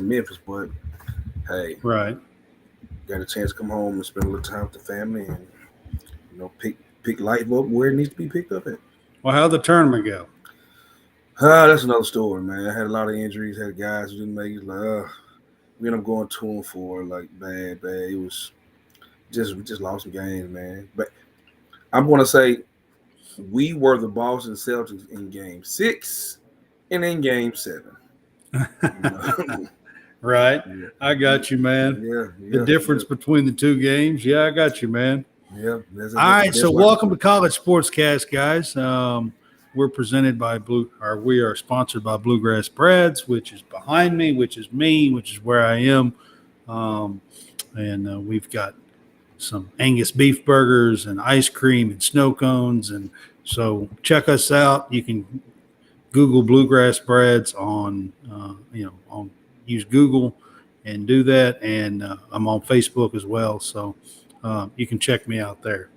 in Memphis, but hey, Right. got a chance to come home and spend a little time with the family and pick life up where it needs to be picked up at. Well, how'd the tournament go? That's another story, man. I had a lot of injuries, had guys who didn't make it. We ended up going 2-4, like bad. It was we just lost some games, man. But I'm gonna say we were the Boston Celtics in Game 6 and in Game 7. Right. Yeah. I got you, man. Yeah. The difference between the two games. Yeah, I got you, man. Yeah. All right. So welcome to College SportsCast, guys. We're presented by we are sponsored by Bluegrass Breads, which is behind me, which is me, which is where I am. And we've got some Angus beef burgers and ice cream and snow cones. And so check us out. You can Google Bluegrass Breads on use Google and do that. And I'm on Facebook as well. So you can check me out there.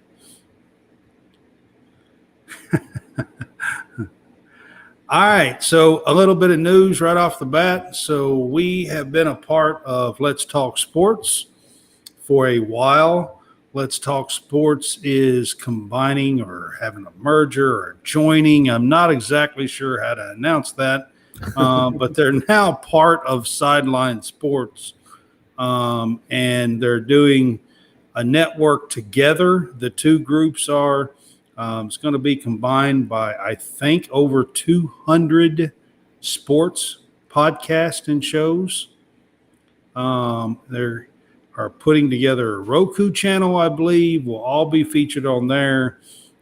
All right, so a little bit of news right off the bat. So we have been a part of Let's Talk Sports for a while. Let's Talk Sports is combining or having a merger or joining. I'm not exactly sure how to announce that, but they're now part of Sideline Sports, and they're doing a network together. The two groups are. It's going to be combined by, I think, over 200 sports podcasts and shows. They are putting together a Roku channel, I believe. Will all be featured on there.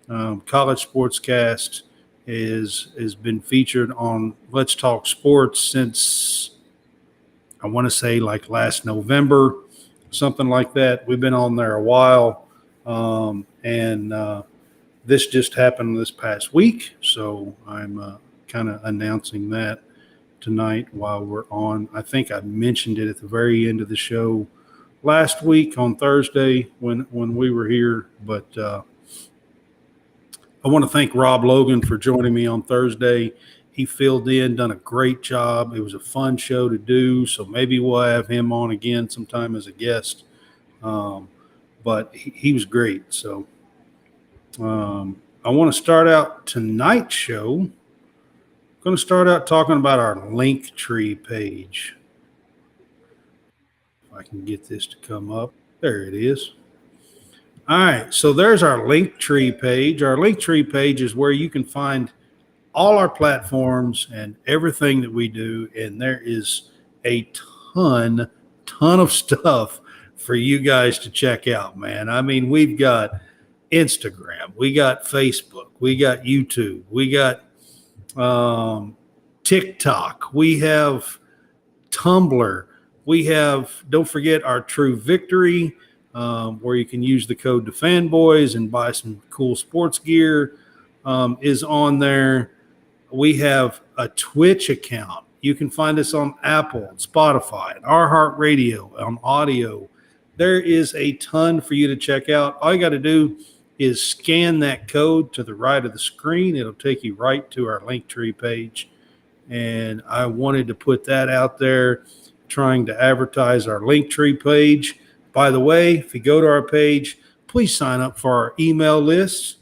College SportsCast has been featured on Let's Talk Sports since, I want to say, like last November, something like that. We've been on there a while. This just happened this past week, so I'm kind of announcing that tonight while we're on. I think I mentioned it at the very end of the show last week on Thursday when we were here, but I want to thank Rob Logan for joining me on Thursday. He filled in, done a great job. It was a fun show to do, so maybe we'll have him on again sometime as a guest. But he was great, so I want to start out tonight's show. I'm going to start out talking about our Linktree page. If I can get this to come up. There it is. All right, so there's our Linktree page. Our Linktree page is where you can find all our platforms and everything that we do, and there is a ton of stuff for you guys to check out, man. I mean, we've got Instagram, we got Facebook, we got YouTube, we got TikTok, we have Tumblr, we have, don't forget, our True Victory, where you can use the code TheFanboys and buy some cool sports gear, is on there. We have a Twitch account. You can find us on Apple, Spotify, and iHeartRadio on audio. There is a ton for you to check out. All you got to do is scan that code to the right of the screen. It'll take you right to our Linktree page. And I wanted to put that out there, trying to advertise our Linktree page. By the way, if you go to our page, please sign up for our email list.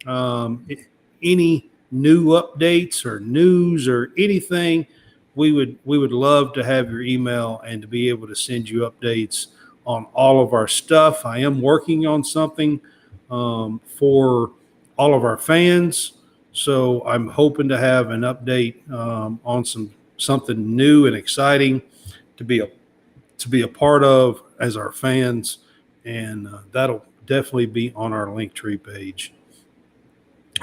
Any new updates or news or anything, we would love to have your email and to be able to send you updates on all of our stuff. I am working on something for all of our fans, so I'm hoping to have an update on something new and exciting to be a part of as our fans, and that'll definitely be on our Linktree page.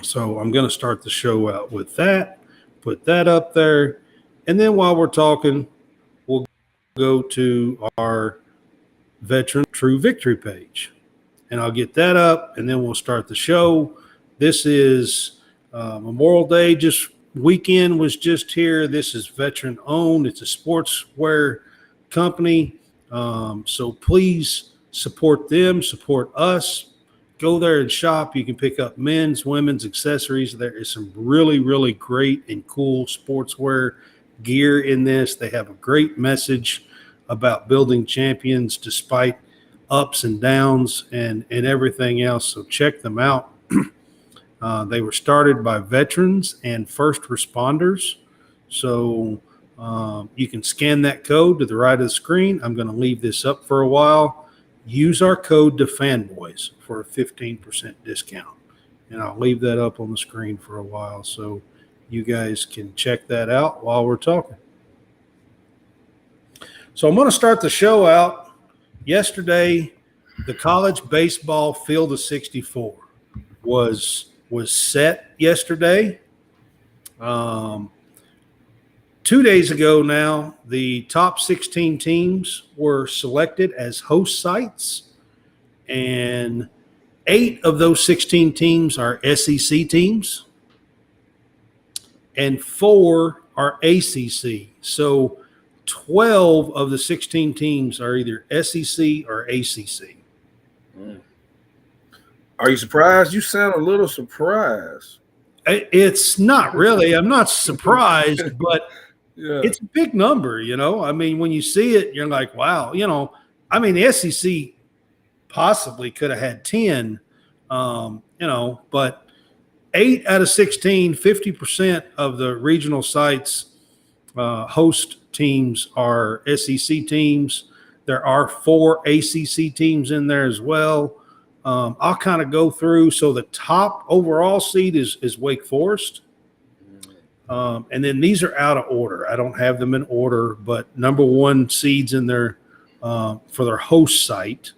So I'm going to start the show out with that, put that up there, and then while we're talking, we'll go to our Veteran True Victory page, and I'll get that up, and then we'll start the show. This is Memorial Day weekend was just here. This is veteran owned. It's a sportswear company. So please support them, support us. Go there and shop. You can pick up men's, women's accessories. There is some really, really great and cool sportswear gear in this. They have a great message about building champions despite ups and downs and everything else. So check them out. They were started by veterans and first responders. So you can scan that code to the right of the screen. I'm going to leave this up for a while. Use our code DeFanboys for a 15% discount. And I'll leave that up on the screen for a while so you guys can check that out while we're talking. So I'm going to start the show out. Yesterday, the college baseball field of 64 was set yesterday. 2 days ago now, the top 16 teams were selected as host sites, and 8 of those 16 teams are SEC teams, and 4 are ACC. So 12 of the 16 teams are either SEC or ACC. Are you surprised? You sound a little surprised. It's not really. I'm not surprised, but Yeah. it's a big number, I mean, when you see it, you're like, wow. I mean, the SEC possibly could have had 10, but 8 out of 16, 50% of the regional sites host teams are SEC teams. There are 4 ACC teams in there as well. I'll kind of go through. So the top overall seed is Wake Forest. And then these are out of order. I don't have them in order, but number 1 seeds in there for their host site.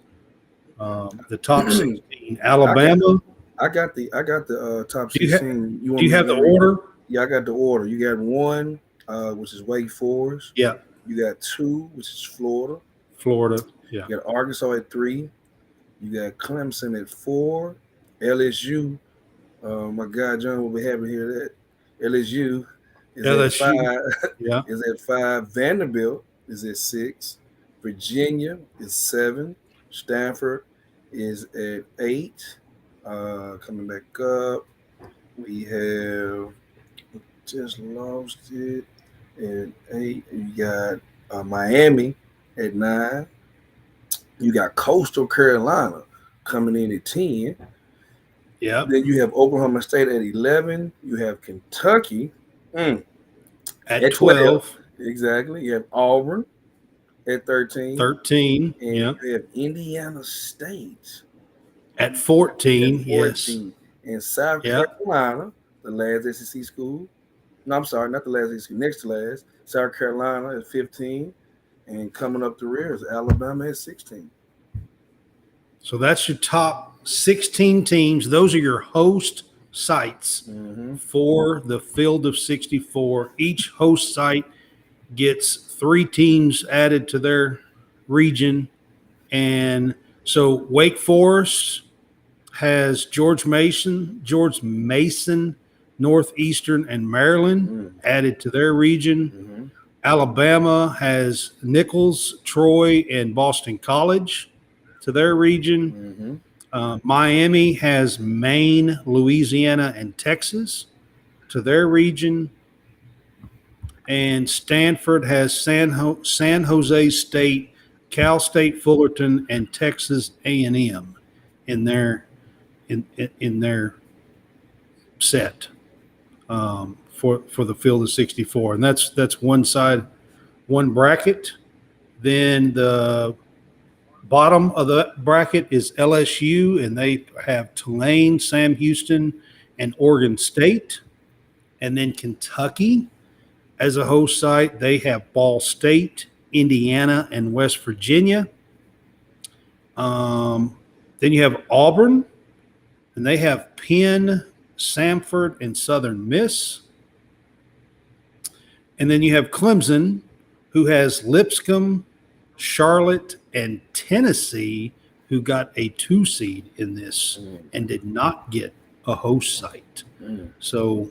The top 16, Alabama. I got the top 16. Do you have the order? Yeah, I got the order. You got 1, which is Wake Forest. Yeah. You got 2, which is Florida. Yeah. You got Arkansas at 3. You got Clemson at 4. LSU. My guy John will be happy to hear that. LSU is at 5. Yeah. Is at 5. Vanderbilt is at 6. Virginia is 7. Stanford is at 8. Coming back up, we have just lost it at 8. You got Miami at 9. You got Coastal Carolina coming in at 10. Yeah. Then you have Oklahoma State at 11. You have Kentucky at 12. Exactly. You have Auburn at 13. 13. And yeah. you have Indiana State at 14. Yes. And South Carolina, the last SEC school. No, I'm sorry, not the last SEC school. Next to last, South Carolina at 15. And coming up the rear is Alabama at 16. So that's your top 16 teams. Those are your host sites for the field of 64. Each host site gets 3 teams added to their region. And so Wake Forest has George Mason, Northeastern, and Maryland added to their region. Alabama has Nichols, Troy, and Boston College to their region. Miami has Maine, Louisiana, and Texas to their region. And Stanford has San Jose State, Cal State Fullerton, and Texas A&M in their set. For the field of 64, and that's one side, one bracket. Then the bottom of the bracket is LSU, and they have Tulane, Sam Houston, and Oregon State. And then Kentucky as a host site, they have Ball State, Indiana, and West Virginia. Then you have Auburn, and they have Penn, Samford, and Southern Miss. And then you have Clemson, who has Lipscomb, Charlotte, and Tennessee, who got a 2 seed in this and did not get a host site. So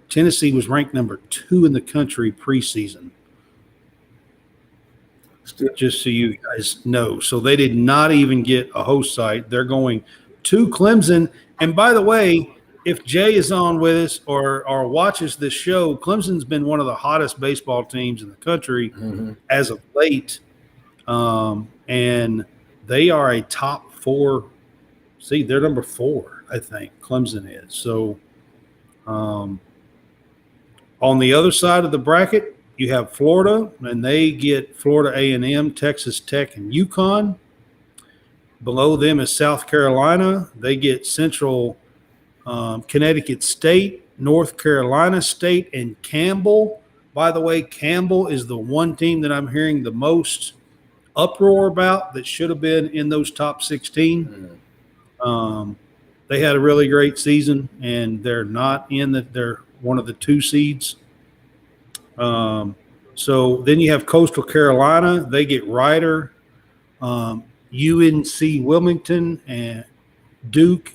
Tennessee was ranked number 2 in the country preseason. Just so you guys know. So they did not even get a host site. They're going to Clemson. And by the way, if Jay is on with us or watches this show, Clemson's been one of the hottest baseball teams in the country as of late. And they are a top 4. See, they're number 4, I think. Clemson is. So on the other side of the bracket, you have Florida, and they get Florida A&M, Texas Tech, and UConn. Below them is South Carolina. They get Central Connecticut State, North Carolina State, and Campbell. By the way, Campbell is the one team that I'm hearing the most uproar about that should have been in those top 16. They had a really great season, and they're not in that. They're one of the 2 seeds. So then you have Coastal Carolina. They get Rider, UNC Wilmington, and Duke.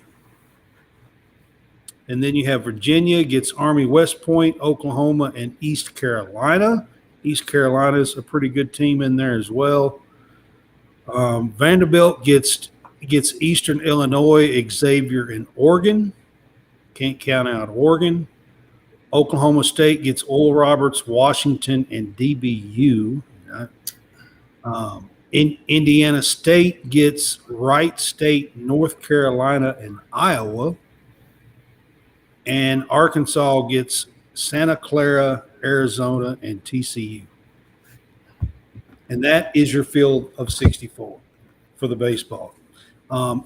And then you have Virginia gets Army West Point, Oklahoma, and East Carolina. East Carolina is a pretty good team in there as well. Vanderbilt gets Eastern Illinois, Xavier, and Oregon. Can't count out Oregon. Oklahoma State gets Oral Roberts, Washington, and DBU. Indiana State gets Wright State, North Carolina, and Iowa. And Arkansas gets Santa Clara, Arizona, and TCU. And that is your field of 64 for the baseball.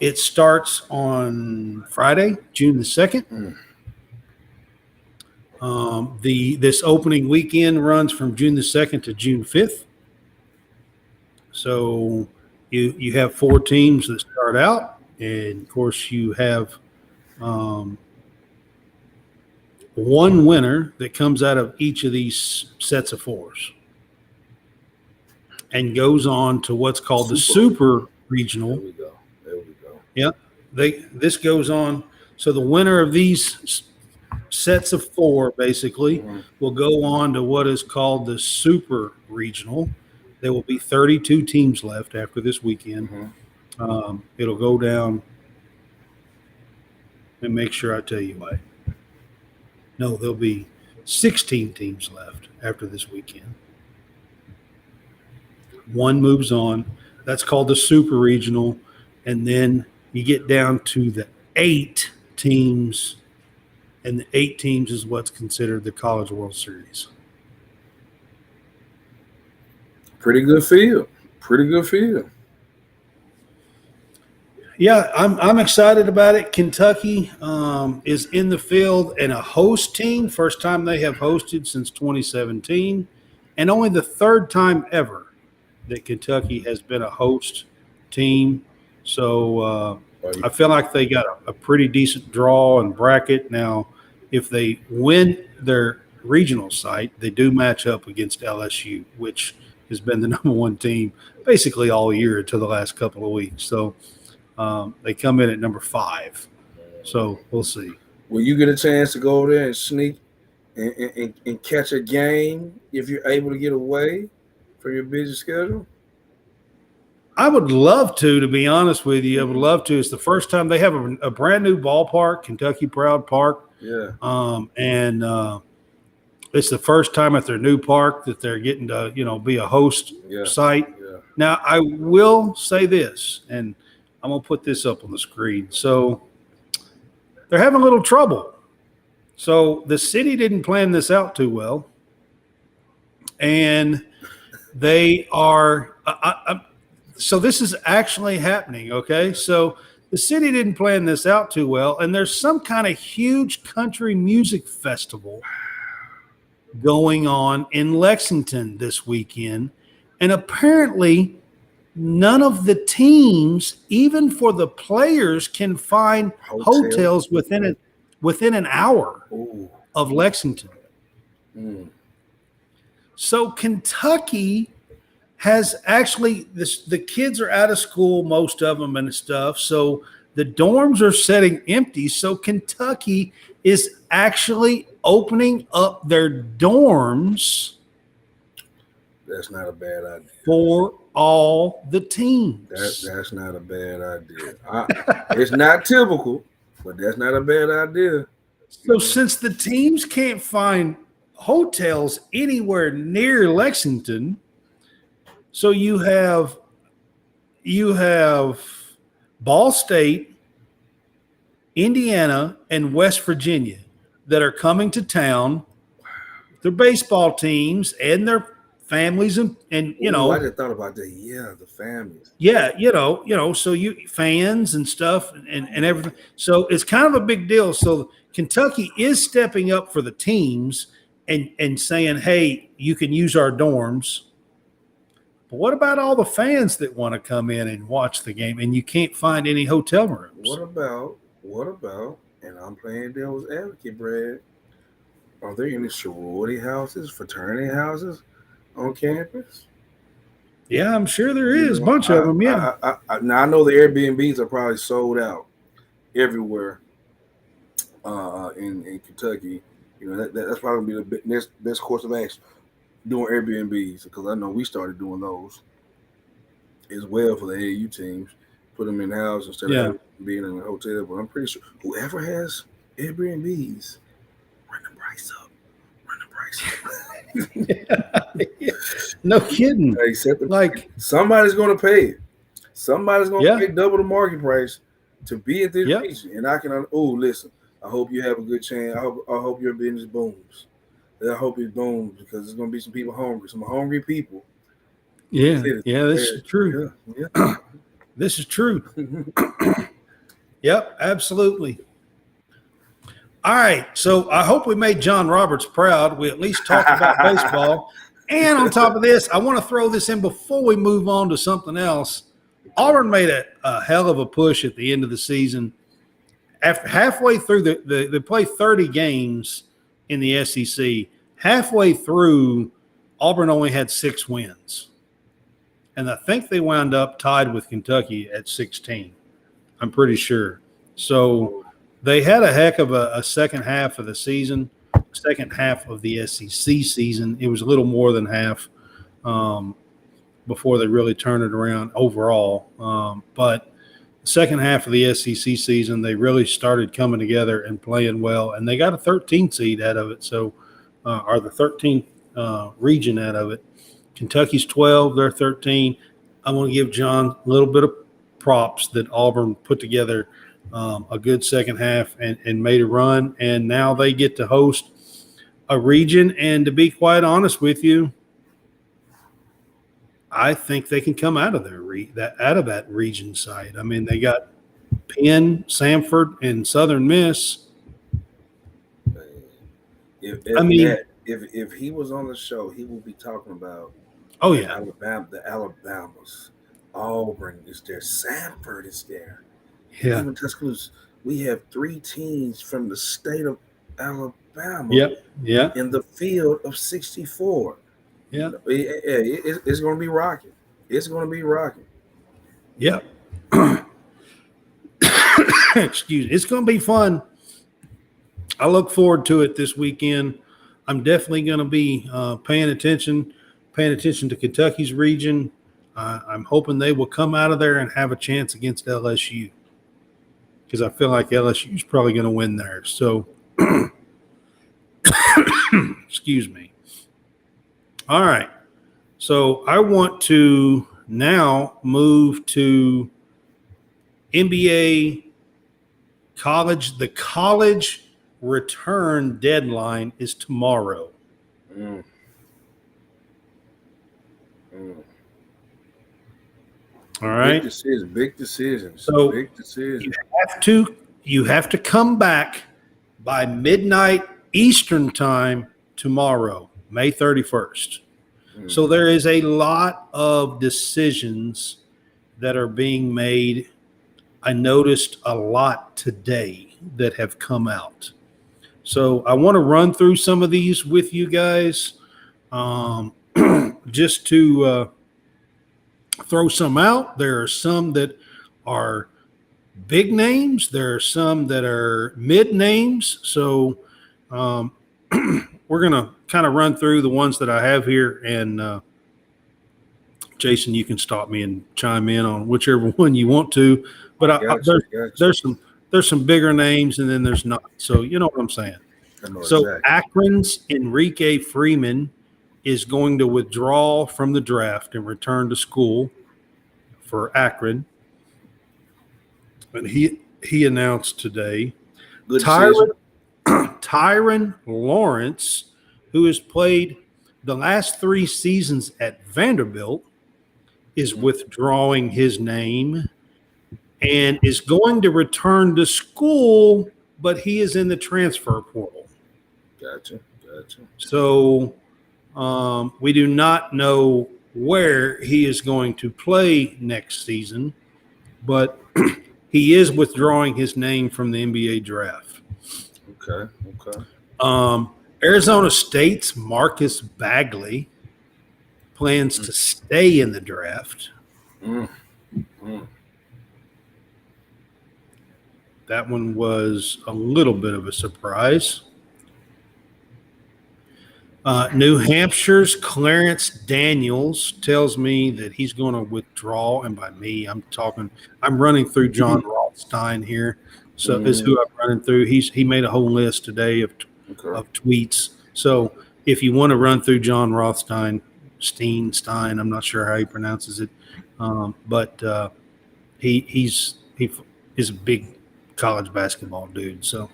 It starts on Friday, June the 2nd. This opening weekend runs from June the 2nd to June 5th. So you have 4 teams that start out, and of course you have one winner that comes out of each of these sets of 4s and goes on to what's called the Super Regional. There we go. Yeah, this goes on. So the winner of these sets of 4 basically will go on to what is called the Super Regional. There will be 32 teams left after this weekend. It'll go down, and make sure I tell you why. No, there'll be 16 teams left after this weekend. 1 moves on. That's called the Super Regional. And then you get down to the 8 teams, and the 8 teams is what's considered the College World Series. Pretty good field. Yeah, I'm excited about it. Kentucky is in the field and a host team. First time they have hosted since 2017, and only the 3rd time ever that Kentucky has been a host team. So I feel like they got a pretty decent draw and bracket. Now, if they win their regional site, they do match up against LSU, which has been the number 1 team basically all year until the last couple of weeks. So they come in at number 5. So we'll see. Will you get a chance to go over there and sneak and catch a game if you're able to get away from your busy schedule? I would love to be honest with you. I would love to. It's the first time they have a brand new ballpark, Kentucky Proud Park. Yeah. And it's the first time at their new park that they're getting to, be a host site. Yeah. Now, I will say this, and I'm going to put this up on the screen. So they're having a little trouble. So the city didn't plan this out too well. And they are so this is actually happening, okay? So the city didn't plan this out too well, and there's some kind of huge country music festival going on in Lexington this weekend. And apparently none of the teams, even for the players, can find hotels within an hour of Lexington. So Kentucky has actually the kids are out of school, most of them and stuff. So the dorms are sitting empty. So Kentucky is actually opening up their dorms. That's not a bad idea. For all the teams. That's not a bad idea. It's not typical, but that's not a bad idea. So since the teams can't find hotels anywhere near Lexington, So you have Ball State, Indiana, and West Virginia that are coming to town. Their baseball teams and their families and Oh, I just thought about that. Yeah, the families. yeah, so you fans and stuff and everything. So it's kind of a big deal. So Kentucky is stepping up for the teams and saying, hey, you can use our dorms. But what about all the fans that want to come in and watch the game and you can't find any hotel rooms? What about, and I'm playing devil's advocate, Brad. Are there any sorority houses, fraternity houses on campus? Yeah, I'm sure there You is a know, bunch of them. Yeah, now I know the Airbnbs are probably sold out everywhere in Kentucky. You know that's probably gonna be the best course of action doing Airbnbs because I know we started doing those as well for the AAU teams. Put them in the house instead yeah. of being in a hotel. But I'm pretty sure whoever has Airbnbs, run the price up. Run the price up. Yeah. No kidding. Like, Somebody's going to pay it. Somebody's going to yeah, pay double the market price to be at this yeah, region. And I can. Oh, listen. I hope you have a good chance. I hope your business booms. I hope it booms because there's going to be some people hungry. Some hungry people. yeah, yeah. This is true. Yeah. This is true. Yeah. Yep, absolutely. All right. So I hope we made John Roberts proud. We at least talked about baseball. And on top of this, I want to throw this in before we move on to something else. Auburn made a hell of a push at the end of the season. After halfway through, they play 30 games in the SEC. Halfway through, Auburn only had 6 wins. And I think they wound up tied with Kentucky at 16. I'm pretty sure. So they had a heck of a second half of the season, second half of the SEC season. It was a little more than half before they really turned it around overall. But the second half of the SEC season, they really started coming together and playing well. And they got a 13 seed out of it, or the 13th region out of it. Kentucky's 12, they're 13. I want to give John a little bit of props that Auburn put together a good second half and made a run. And now they get to host a region. And to be quite honest with you, I think they can come out of that region side. I mean, they got Penn, Samford, and Southern Miss. If he was on the show, he would be talking about the Alabamas. Auburn is there. Samford is there. Yeah. Even Tuscaloosa. We have 3 teams from the state of Alabama in the field of 64. Yeah. It's going to be rocking. It's going to be rocking. Yep. Excuse me. It's going to be fun. I look forward to it this weekend. I'm definitely going to be paying attention to Kentucky's region. I'm hoping they will come out of there and have a chance against LSU because I feel like LSU is probably going to win there. So, excuse me. All right. So I want to now move to NBA college. The college return deadline is tomorrow. All right. Big decisions. So big decisions. You have to come back by midnight Eastern time tomorrow, May 31st. So there is a lot of decisions that are being made. I noticed a lot today that have come out. So I want to run through some of these with you guys just to throw some out. There are some that are big names. There are some that are mid names. So we're going to kind of run through the ones that I have here. And Jason, you can stop me and chime in on whichever one you want to. But there's some bigger names and then there's not. So you know what I'm saying. So exactly. Akron's Enrique Freeman is going to withdraw from the draft and return to school for Akron. And he announced today Good Tyron decision. Tyron Lawrence, who has played the last 3 seasons at Vanderbilt, is Mhm. withdrawing his name and is going to return to school, but he is in the transfer portal. Gotcha. Gotcha. So we do not know where he is going to play next season, but he is withdrawing his name from the NBA draft. Okay. Okay. Arizona State's Marcus Bagley plans to stay in the draft. Mm. Mm. That one was a little bit of a surprise. New Hampshire's Clarence Daniels tells me that he's going to withdraw, and by me, I'm running through John Rothstein here. So is Mm. who I'm running through. He made a whole list today Okay. of tweets. So if you want to run through John Rothstein, Stein, I'm not sure how he pronounces it, but he is a big college basketball dude. So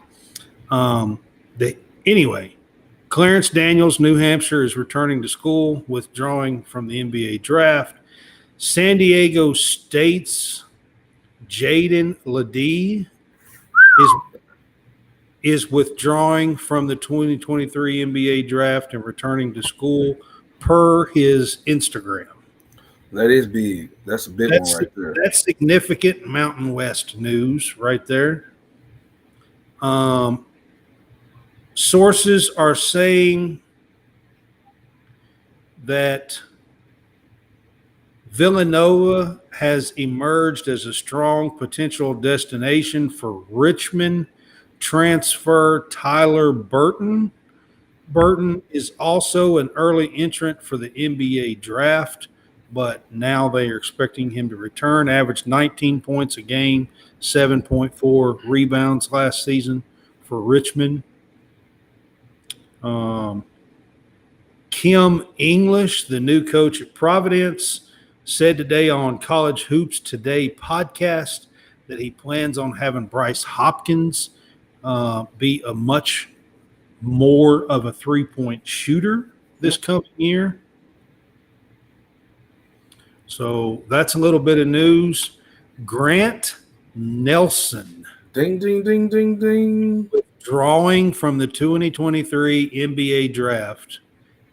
anyway. Clarence Daniels, New Hampshire, is returning to school, withdrawing from the NBA draft. San Diego State's Jaden Ledee is withdrawing from the 2023 NBA draft and returning to school per his Instagram. That is big. That's a big one right there. That's significant Mountain West news right there. Sources are saying that Villanova has emerged as a strong potential destination for Richmond transfer Tyler Burton. Burton is also an early entrant for the NBA draft, but now they are expecting him to return. Averaged 19 points a game, 7.4 rebounds last season for Richmond. Kim English, the new coach at Providence, said today on College Hoops Today podcast that he plans on having Bryce Hopkins be a much more of a three-point shooter this coming year. So that's a little bit of news. Grant Nelson. Ding, ding, ding, ding, ding. Withdrawing from the 2023 NBA draft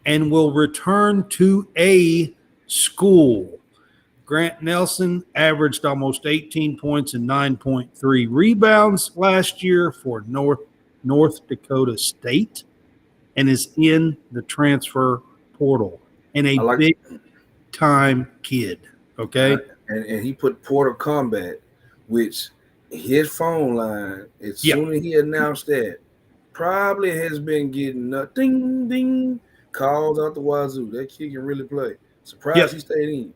and will return to a school. Grant Nelson averaged almost 18 points and 9.3 rebounds last year for North Dakota State and is in the transfer portal and a big-time kid, okay? And he put Portal Combat, which his phone line, as soon as he announced that, probably has been getting ding, ding, calls out the wazoo. That kid can really play. Surprised he stayed in.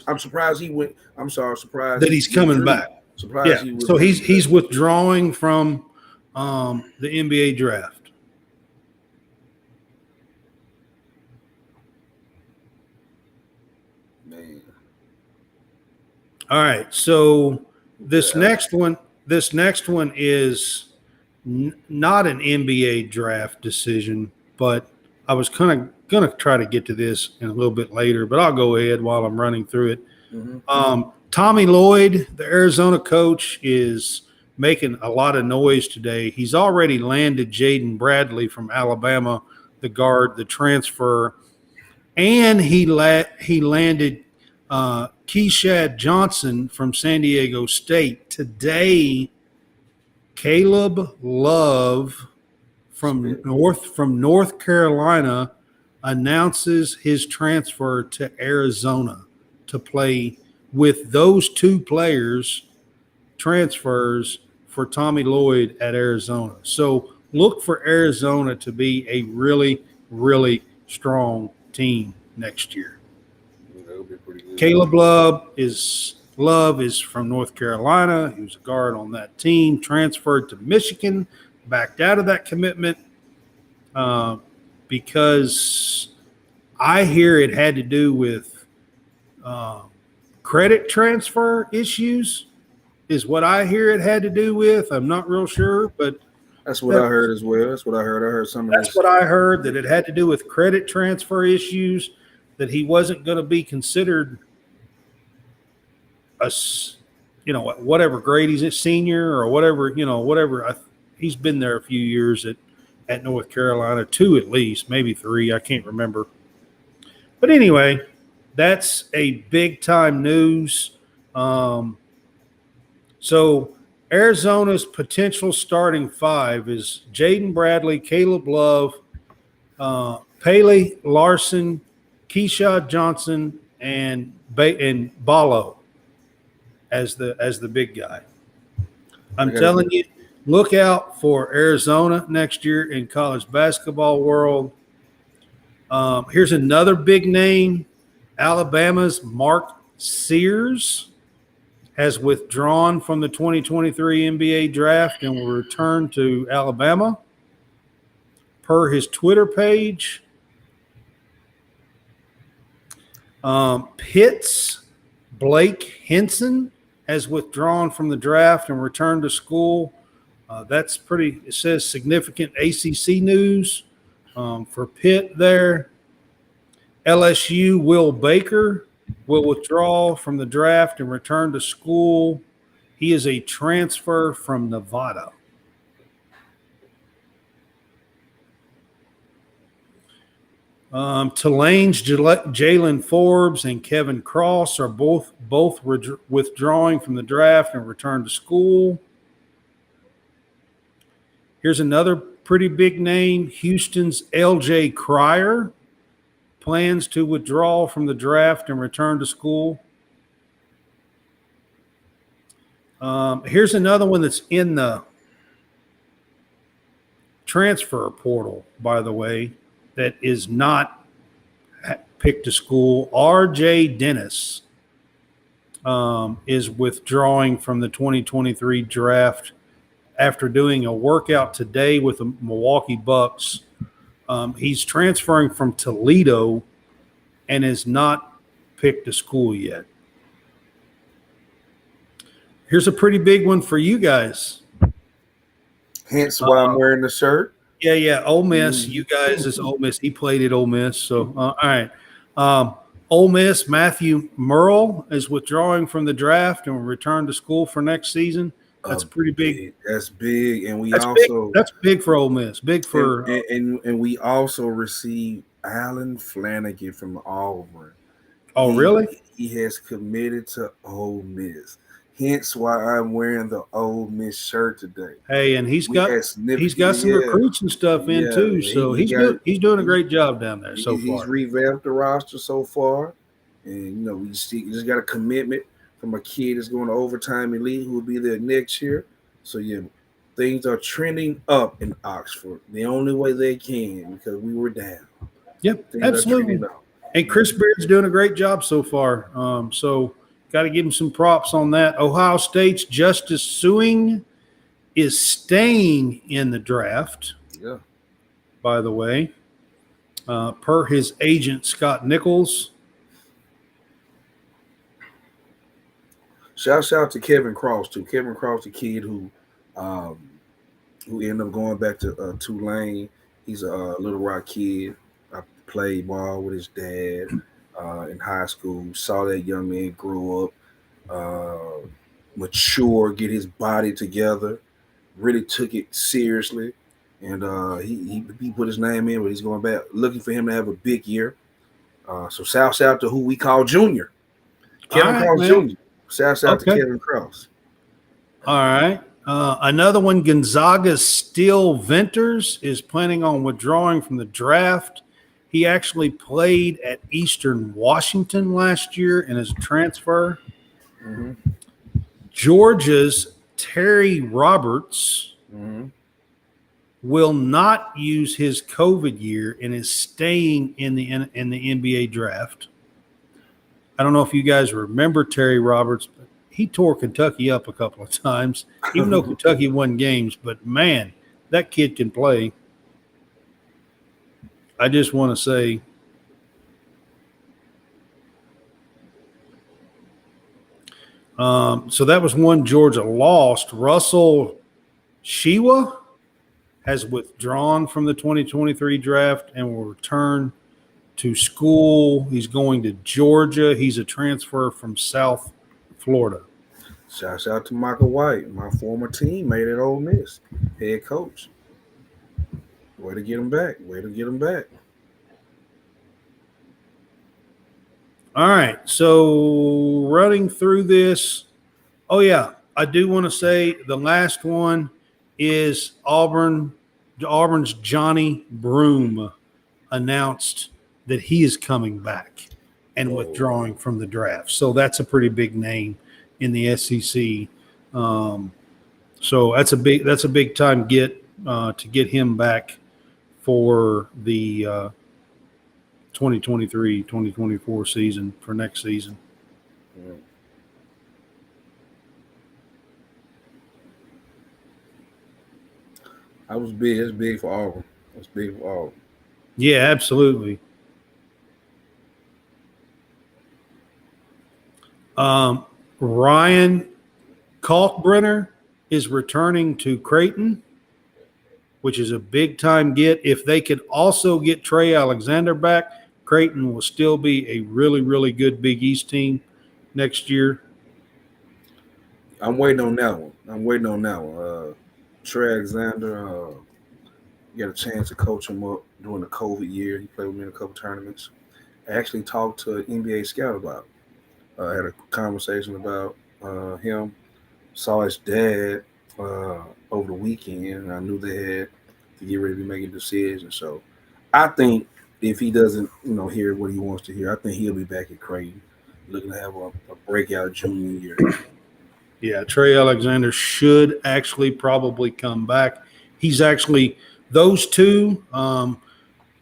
I'm surprised he went. I'm sorry, surprised that he's coming back. Surprised he was. So he's withdrawing from the NBA draft. Man. All right. So this next one is not an NBA draft decision, but I was kind of going to try to get to this in a little bit later, but I'll go ahead while I'm running through it. Mm-hmm. Tommy Lloyd, the Arizona coach, is making a lot of noise today. He's already landed Jaden Bradley from Alabama, the guard, the transfer, and he landed Keshad Johnson from San Diego State. Today, Caleb Love from North Carolina announces his transfer to Arizona to play with those two players transfers for Tommy Lloyd at Arizona. So look for Arizona to be a really, really strong team next year. That'll be pretty good. Caleb Love is from North Carolina. He was a guard on that team, transferred to Michigan, backed out of that commitment. because I hear it had to do with credit transfer issues, is what I hear it had to do with. I'm not real sure, but That's what I that's heard as well. That's what I heard. I heard some of that's his. what I heard, that it had to do with credit transfer issues, that he wasn't going to be considered a, whatever grade he's a senior or whatever, whatever. He's been there a few years at North Carolina, 2 at least, maybe 3. I can't remember. But anyway, that's a big time news. So Arizona's potential starting 5 is Jaden Bradley, Caleb Love, Paley Larson, Keyshawn Johnson, and Balo as the big guy. I I'm got telling you, look out for Arizona next year in college basketball world. Here's another big name. Alabama's Mark Sears has withdrawn from the 2023 NBA draft and will return to Alabama. Per his Twitter page, Pitt's Blake Henson has withdrawn from the draft and returned to school. That's pretty, it says significant ACC news for Pitt there. LSU Will Baker will withdraw from the draft and return to school. He is a transfer from Nevada. Tulane's Jalen Forbes and Kevin Cross are both withdrawing from the draft and return to school. Here's another pretty big name. Houston's LJ Cryer plans to withdraw from the draft and return to school. Here's another one that's in the transfer portal, by the way, that is not picked to school. R.J. Dennis is withdrawing from the 2023 draft after doing a workout today with the Milwaukee Bucks. He's transferring from Toledo and is not picked to school yet. Here's a pretty big one for you guys. Hence why I'm wearing the shirt. Yeah. Ole Miss. You guys is Ole Miss. He played at Ole Miss. So, all right. Ole Miss, Matthew Murrell is withdrawing from the draft and will return to school for next season. That's pretty big. That's big. And that's big for Ole Miss. Big for and we also received Alan Flanagan from Auburn. Oh, really? He has committed to Ole Miss. Hence why I'm wearing the Ole Miss shirt today. Hey, and he's got some recruits and stuff in too. So he's doing a great job down there so far. He's revamped the roster so far, and we just got a commitment from a kid that's going to overtime elite who will be there next year. So things are trending up in Oxford the only way they can because we were down. Yep, absolutely. And Chris Beard's doing a great job so far. So got to give him some props on that. Ohio State's Justice Suing is staying in the draft. Yeah. By the way, per his agent Scott Nichols. Shout out to Kevin Cross too. Kevin Cross, the kid who ended up going back to Tulane. He's a Little Rock kid. I played ball with his dad in high school. Saw that young man grow up, mature, get his body together. Really took it seriously, and he put his name in. But he's going back, looking for him to have a big year. So shout out to who we call Junior, Kevin Cross Jr. Shout out to Kevin Cross. All right. Another one, Gonzaga's Steel Venters is planning on withdrawing from the draft. He actually played at Eastern Washington last year and is a transfer. Mm-hmm. Georgia's Terry Roberts will not use his COVID year and is staying in the NBA draft. I don't know if you guys remember Terry Roberts, but he tore Kentucky up a couple of times, even though Kentucky won games. But, man, that kid can play. I just want to say, so that was one Georgia lost. Russell Shewa has withdrawn from the 2023 draft and will return to school. He's going to Georgia. He's a transfer from South Florida. Shouts out to Michael White, my former teammate at Ole Miss, head coach. Way to get him back. Way to get him back. All right. So running through this. Oh, yeah. I do want to say the last one is Auburn's Johnny Broome announced that he is coming back and withdrawing from the draft. So that's a pretty big name in the SEC. So that's a big time get to get him back for the 2023-2024 season for next season. Yeah. I was big. It's big for Auburn. It's big for Auburn. Yeah, absolutely. Ryan Kalkbrenner is returning to Creighton, which is a big time get. If they could also get Trey Alexander back, Creighton will still be a really, really good Big East team next year. I'm waiting on that one. Trey Alexander, got a chance to coach him up during the COVID year. He played with me in a couple tournaments. I actually talked to an NBA scout about. Had a conversation about him. Saw his dad over the weekend, and I knew they had to get ready to be making decisions. So I think if he doesn't, hear what he wants to hear, I think he'll be back at Creighton, looking to have a breakout junior year. Yeah, Trey Alexander should actually probably come back. He's actually those two on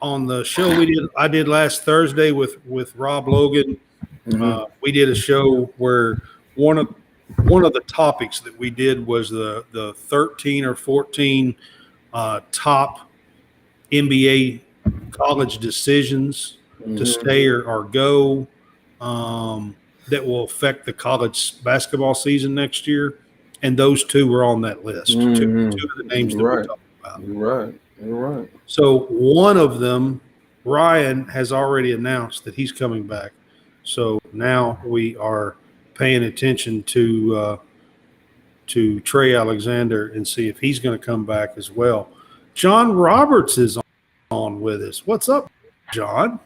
the show I did last Thursday with Rob Logan. Mm-hmm. We did a show where one of the topics that we did was the 13 or 14 top NBA college decisions to stay or go that will affect the college basketball season next year. And those two were on that list. Two of the names that we talked about. You're right. So one of them, Ryan, has already announced that he's coming back. So now we are paying attention to Trey Alexander and see if he's going to come back as well. John Roberts is on with us. What's up, John?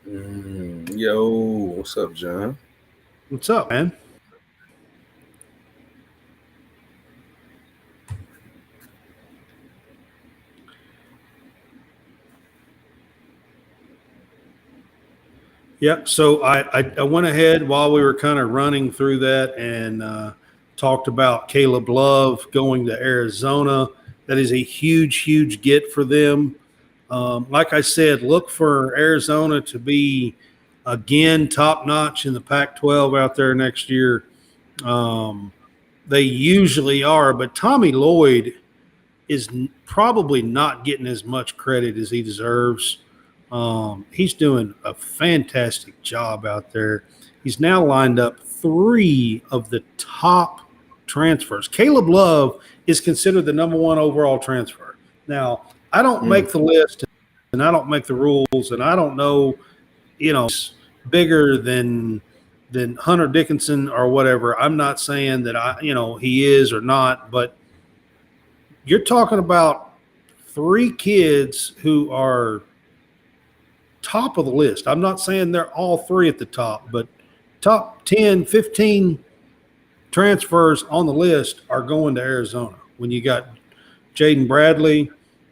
Yo, what's up, John? What's up, man? Yeah, so I went ahead while we were kind of running through that and talked about Caleb Love going to Arizona. That is a huge, huge get for them. Like I said, look for Arizona to be, again, top-notch in the Pac-12 out there next year. They usually are, but Tommy Lloyd is probably not getting as much credit as he deserves. He's doing a fantastic job out there. He's now lined up 3 of the top transfers. Caleb Love is considered the number 1 overall transfer. Now, I don't make the list, and I don't make the rules, and I don't know, it's bigger than Hunter Dickinson or whatever. I'm not saying that he is or not, but you're talking about 3 kids who are top of the list. I'm not saying they're all 3 at the top, but top 10, 15 transfers on the list are going to Arizona. When you got Jaden Bradley,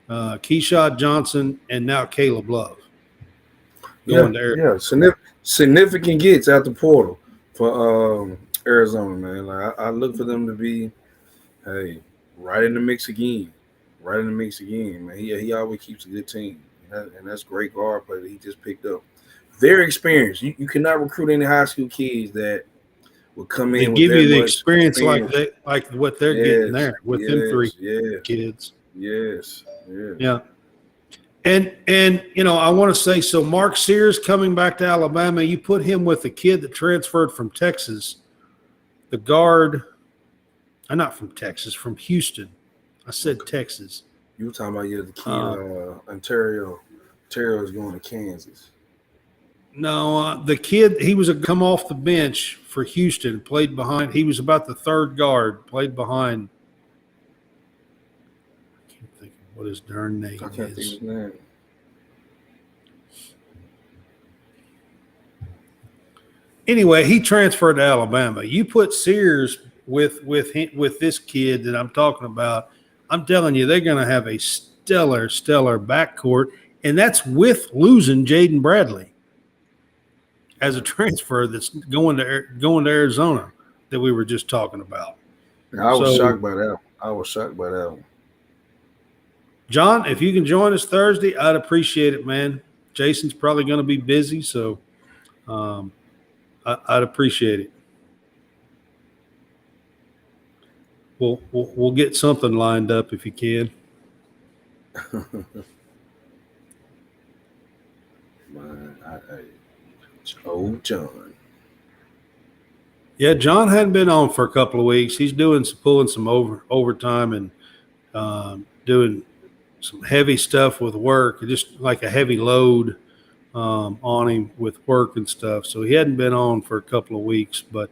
Keyshawn Johnson, and now Caleb Love going to Arizona. Yeah, significant gets out the portal for Arizona, man. Like I look for them to be, right in the mix again. Right in the mix again, man. He always keeps a good team. And that's great guard play that he just picked up. Very experienced. You cannot recruit any high school kids that will come in. They give you the experience like what they're getting there with them 3 kids. Yes. Yeah. And I want to say, so Mark Sears coming back to Alabama, you put him with the kid that transferred from Texas, the guard, not from Texas, from Houston. I said Okay. Texas. You were talking about, yeah, the kid, Uh, Ontario. Ontario is going to Kansas. no, the kid, he was a come off the bench for Houston, played behind. He was about the third guard, played behind. I can't think of what his darn I name can't think of is. his name. Anyway, he transferred to Alabama. You put Sears with this kid that I'm talking about. I'm telling you, they're going to have a stellar backcourt, and that's with losing Jaden Bradley as a transfer that's going to Arizona that we were just talking about. And I was So, shocked by that one. I was shocked by that one. John, if you can join us Thursday, I'd appreciate it, man. Jason's probably going to be busy, so um, I'd appreciate it. We'll get something lined up if you can. Man, old John. Yeah, John hadn't been on for a couple of weeks. He's pulling some overtime and doing some heavy stuff with work, just like a heavy load on him with work and stuff. So he hadn't been on for a couple of weeks. But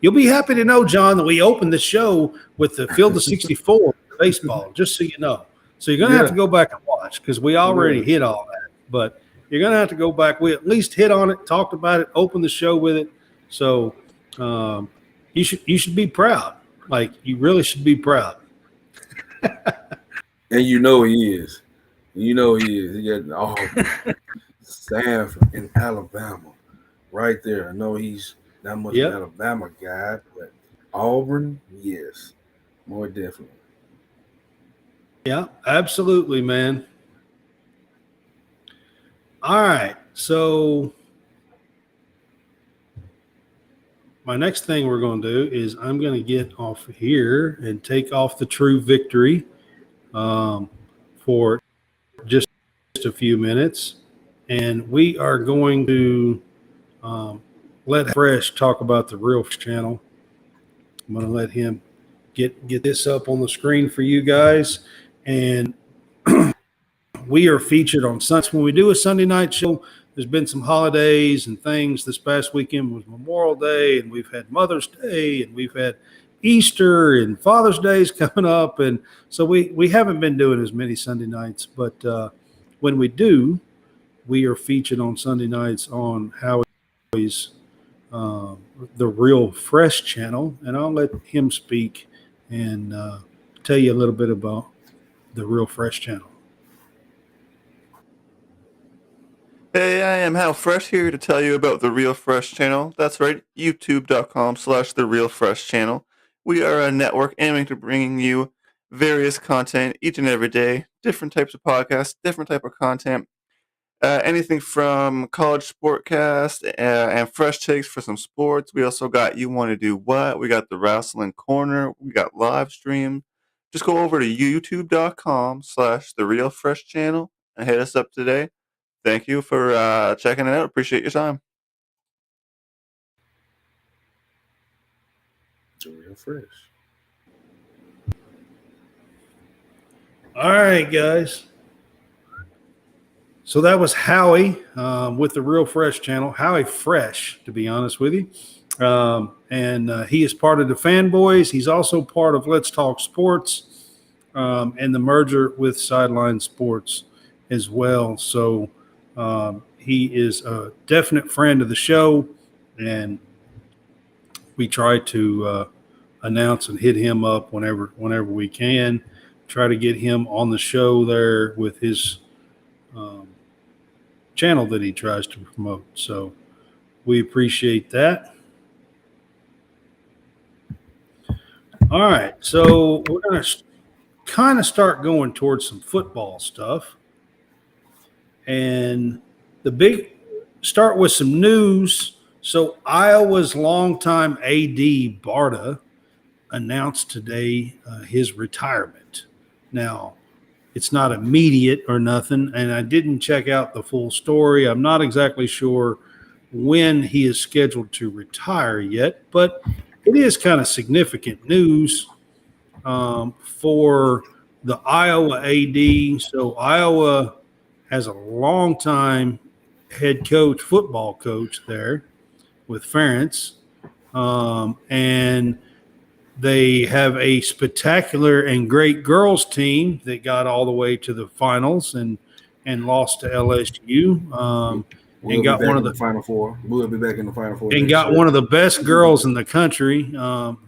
you'll be happy to know, John, that we opened the show with the Field of 64 baseball, just so you know. So you're going to have Yeah, to go back and watch because we already yeah. hit all that. But you're going to have to go back. We at least hit on it, talked about it, opened the show with it. So um, you should be proud. Like you really should be proud. And you know he is. You know he is. He got Auburn, Sanford, and Alabama right there. I know he's not much of an Yep. Alabama guy, but Auburn, yes, more definitely. Yeah, absolutely, man. All right. So my next thing we're going to do is I'm going to get off here and take off the True Victory for just a few minutes. And we are going to let Fresh talk about the Real Channel. I'm going to let him get this up on the screen for you guys. And we are featured on Sundays when we do a Sunday night show. There's been some holidays and things. This past weekend was Memorial Day, and we've had Mother's Day, and we've had Easter, and Father's Day is coming up, and so we haven't been doing as many Sunday nights. But when we do, we are featured on Sunday nights on Howie's the Real Fresh channel, and I'll let him speak and tell you a little bit about the Real Fresh channel. Hey, I am Hal Fresh here to tell you about the Real Fresh channel. That's right, youtube.com/the Real Fresh channel. We are a network aiming to bringing you various content each and every day, different types of podcasts, different type of content. Anything from college sportcast and fresh takes for some sports. We also got You Want to Do What? We got the Wrestling Corner. We got live stream. Just go over to youtube.com/the Real Fresh channel and hit us up today. Thank you for checking it out. Appreciate your time. It's real fresh. All right, guys. So that was Howie with the Real Fresh channel. Howie Fresh, to be honest with you. And he is part of the Fanboys. He's also part of Let's Talk Sports and the merger with Sideline Sports as well. So he is a definite friend of the show, and we try to announce and hit him up whenever we can. Try to get him on the show there with his channel that he tries to promote. So we appreciate that. All right, so we're going to kind of start going towards some football stuff, and start with some news. So Iowa's longtime AD Barta announced today his retirement. Now, it's not immediate or nothing. And I didn't check out the full story. I'm not exactly sure when he is scheduled to retire yet, but it is kind of significant news for the Iowa AD. So Iowa has a long time head coach, football coach there with Ferentz. And they have a spectacular and great girls team that got all the way to the finals and lost to LSU. And We'll be got one back of in the the Final Four. We'll be back in the Final Four and next got year. one of the best girls in the country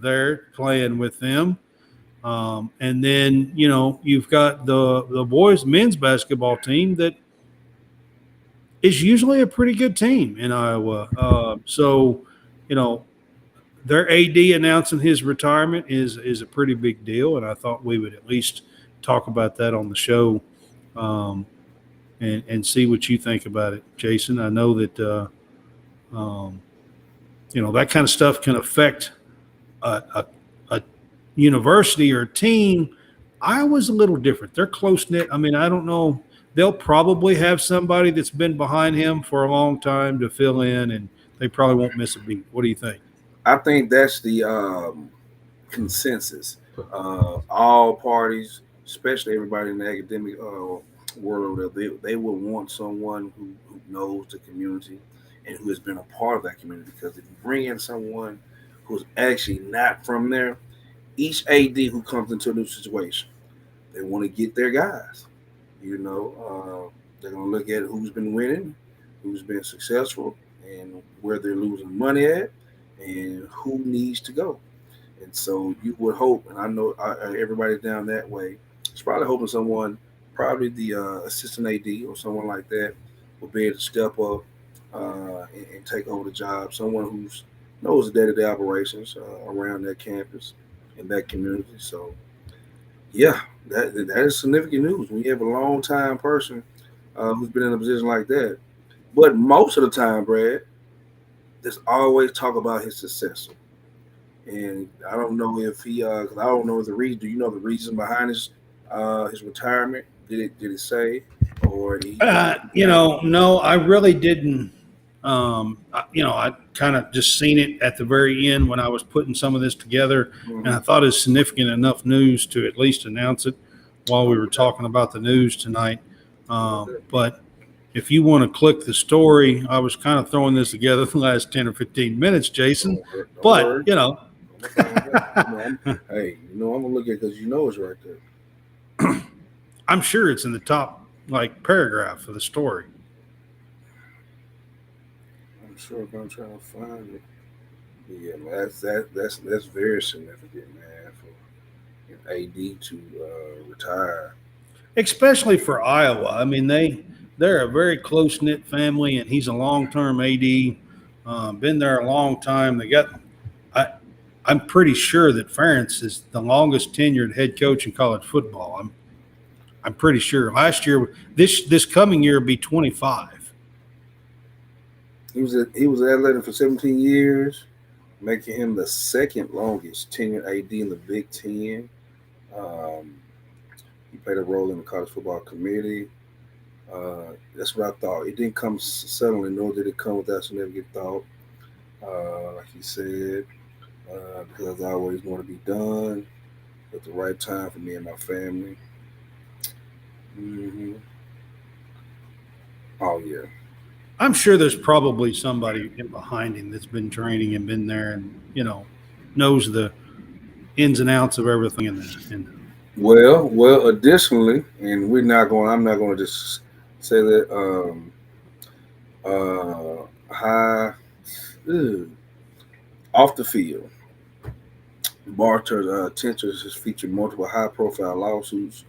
there playing with them. And then you've got the boys men's basketball team that is usually a pretty good team in Iowa. So you know their AD announcing his retirement is a pretty big deal, and I thought we would at least talk about that on the show, um, and see what you think about it, Jason. I know that um, that kind of stuff can affect a university or a team. Iowa's a little different. They're close knit. I mean, I don't know. They'll probably have somebody that's been behind him for a long time to fill in, and they probably won't miss a beat. What do you think? I think that's the consensus. All parties, especially everybody in the academic world, they would want someone who knows the community and who has been a part of that community. Because if you bring in someone who's actually not from there, each AD who comes into a new situation, they want to get their guys. They're going to look at who's been winning, who's been successful, and where they're losing money at, and who needs to go. And so you would hope, and I know everybody down that way is probably hoping someone, probably the assistant AD or someone like that, will be able to step up and take over the job. Someone who's knows the day-to-day operations around that campus and that community. So yeah, that is significant news when you have a long time person who's been in a position like that. But most of the time, Brad, there's always talk about his successor. And I don't know if cause I don't know the reason. Do you know the reason behind his retirement? Did it say, or he just No, I really didn't. I kind of just seen it at the very end when I was putting some of this together, and I Mhm. thought it's significant enough news to at least announce it while we were Okay, talking about the news tonight. okay. But if you want to click the story, I was kind of throwing this together the last 10 or 15 minutes, Jason. Don't But, worry. I'm gonna find out. Hey, I'm gonna look at because it's right there. I'm sure it's in the top like paragraph of the story. I'm sure if I'm trying to find it. But yeah, man, that's very significant, man, for an AD to retire. Especially for Iowa. I mean, they're a very close knit family, and he's a long term AD. Been there a long time. I, I'm pretty sure that Ferentz is the longest tenured head coach in college football. I'm pretty sure. Last year, this coming year will be 25. He was at Atlanta for 17 years, making him the second longest tenured AD in the Big Ten. Um, he played a role in the college football committee. That's what I thought. It didn't come suddenly, nor did it come without significant thought. Like he said, because I always want to be done at the right time for me and my family. Oh yeah. I'm sure there's probably somebody behind him that's been training and been there and knows the ins and outs of everything in Well. Additionally, and we're not going. I'm not going to just say that. High off the field, Barter's Tenters has featured multiple high-profile lawsuits.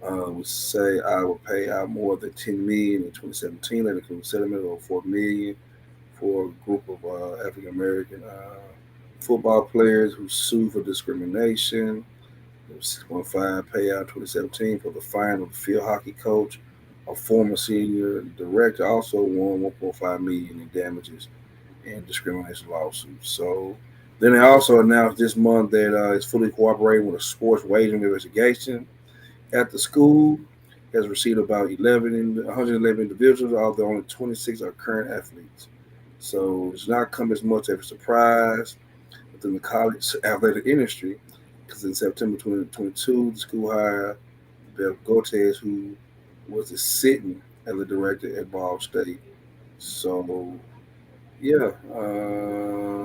We say I will pay out more than 10 million in 2017. That includes settlement of 4 million for a group of African American football players who sued for discrimination. There was 6.5 payout in 2017 for the fine of the field hockey coach. A former senior director also won 1.5 million in damages and discrimination lawsuits. So then they also announced this month that it's fully cooperating with a sports wagering investigation at the school. has received about 111 individuals, although only 26 are current athletes. So it's not come as much of a surprise within the college athletic industry, because in September 2022, the school hired Bev Cortez, who was the sitting as a director at Ball State. So yeah,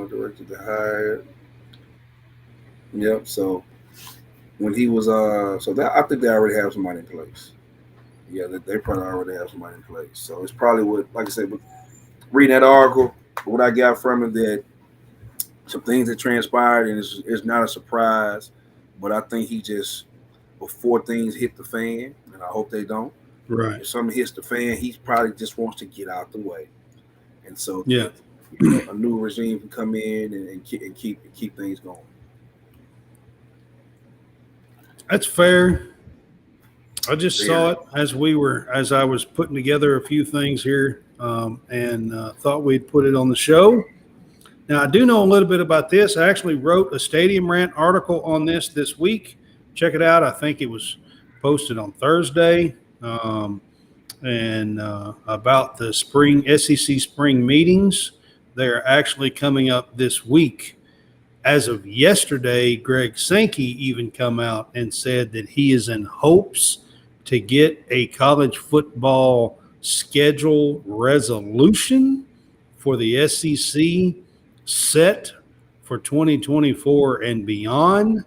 director they hired. Yep. So when he was so that I think they already have somebody in place. Yeah, they probably already have somebody in place. So it's probably what, like I said, but reading that article, what I got from it that some things that transpired, and it's not a surprise, but I think he just before things hit the fan, and I hope they don't. Right. If something hits the fan, he probably just wants to get out the way, and so Yeah. that a new regime can come in and keep things going. That's fair. I just saw Very. it as I was putting together a few things here, and thought we'd put it on the show. Now, I do know a little bit about this. I actually wrote a Stadium Rant article on this week. Check it out. I think it was posted on Thursday, and about the spring SEC spring meetings. They're actually coming up this week. As of yesterday, Greg Sankey even come out and said that he is in hopes to get a college football schedule resolution for the SEC set for 2024 and beyond.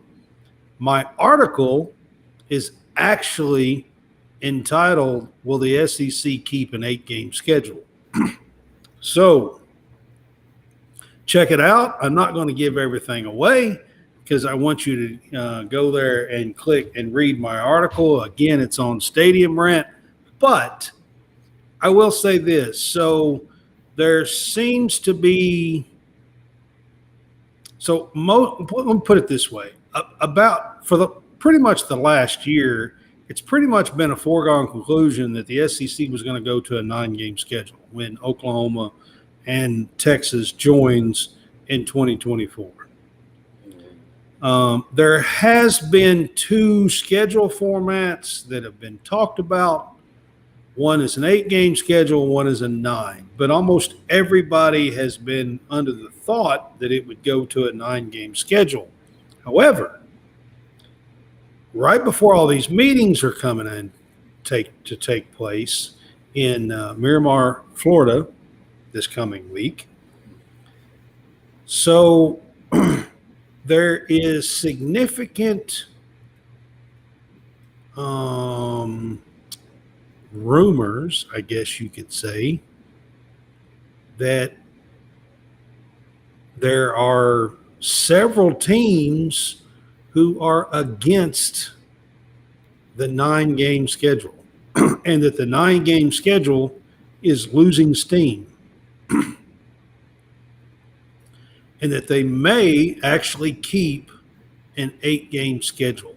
My article is actually entitled, Will the SEC Keep an 8-Game Schedule? So check it out. I'm not going to give everything away because I want you to go there and click and read my article. Again, it's on Stadium Rant. But I will say this. So there seems to be – let me put it this way. Pretty much the last year, it's pretty much been a foregone conclusion that the SEC was going to go to a 9-game schedule when Oklahoma and Texas joins in 2024. There has been 2 schedule formats that have been talked about. One is an 8-game schedule, one is a 9. But almost everybody has been under the thought that it would go to a 9-game schedule. However, right before all these meetings are coming in to take place in Miramar, Florida, this coming week. So there is significant rumors, I guess you could say, that there are several teams who are against the 9-game schedule and that the 9-game schedule is losing steam. And that they may actually keep an 8-game schedule.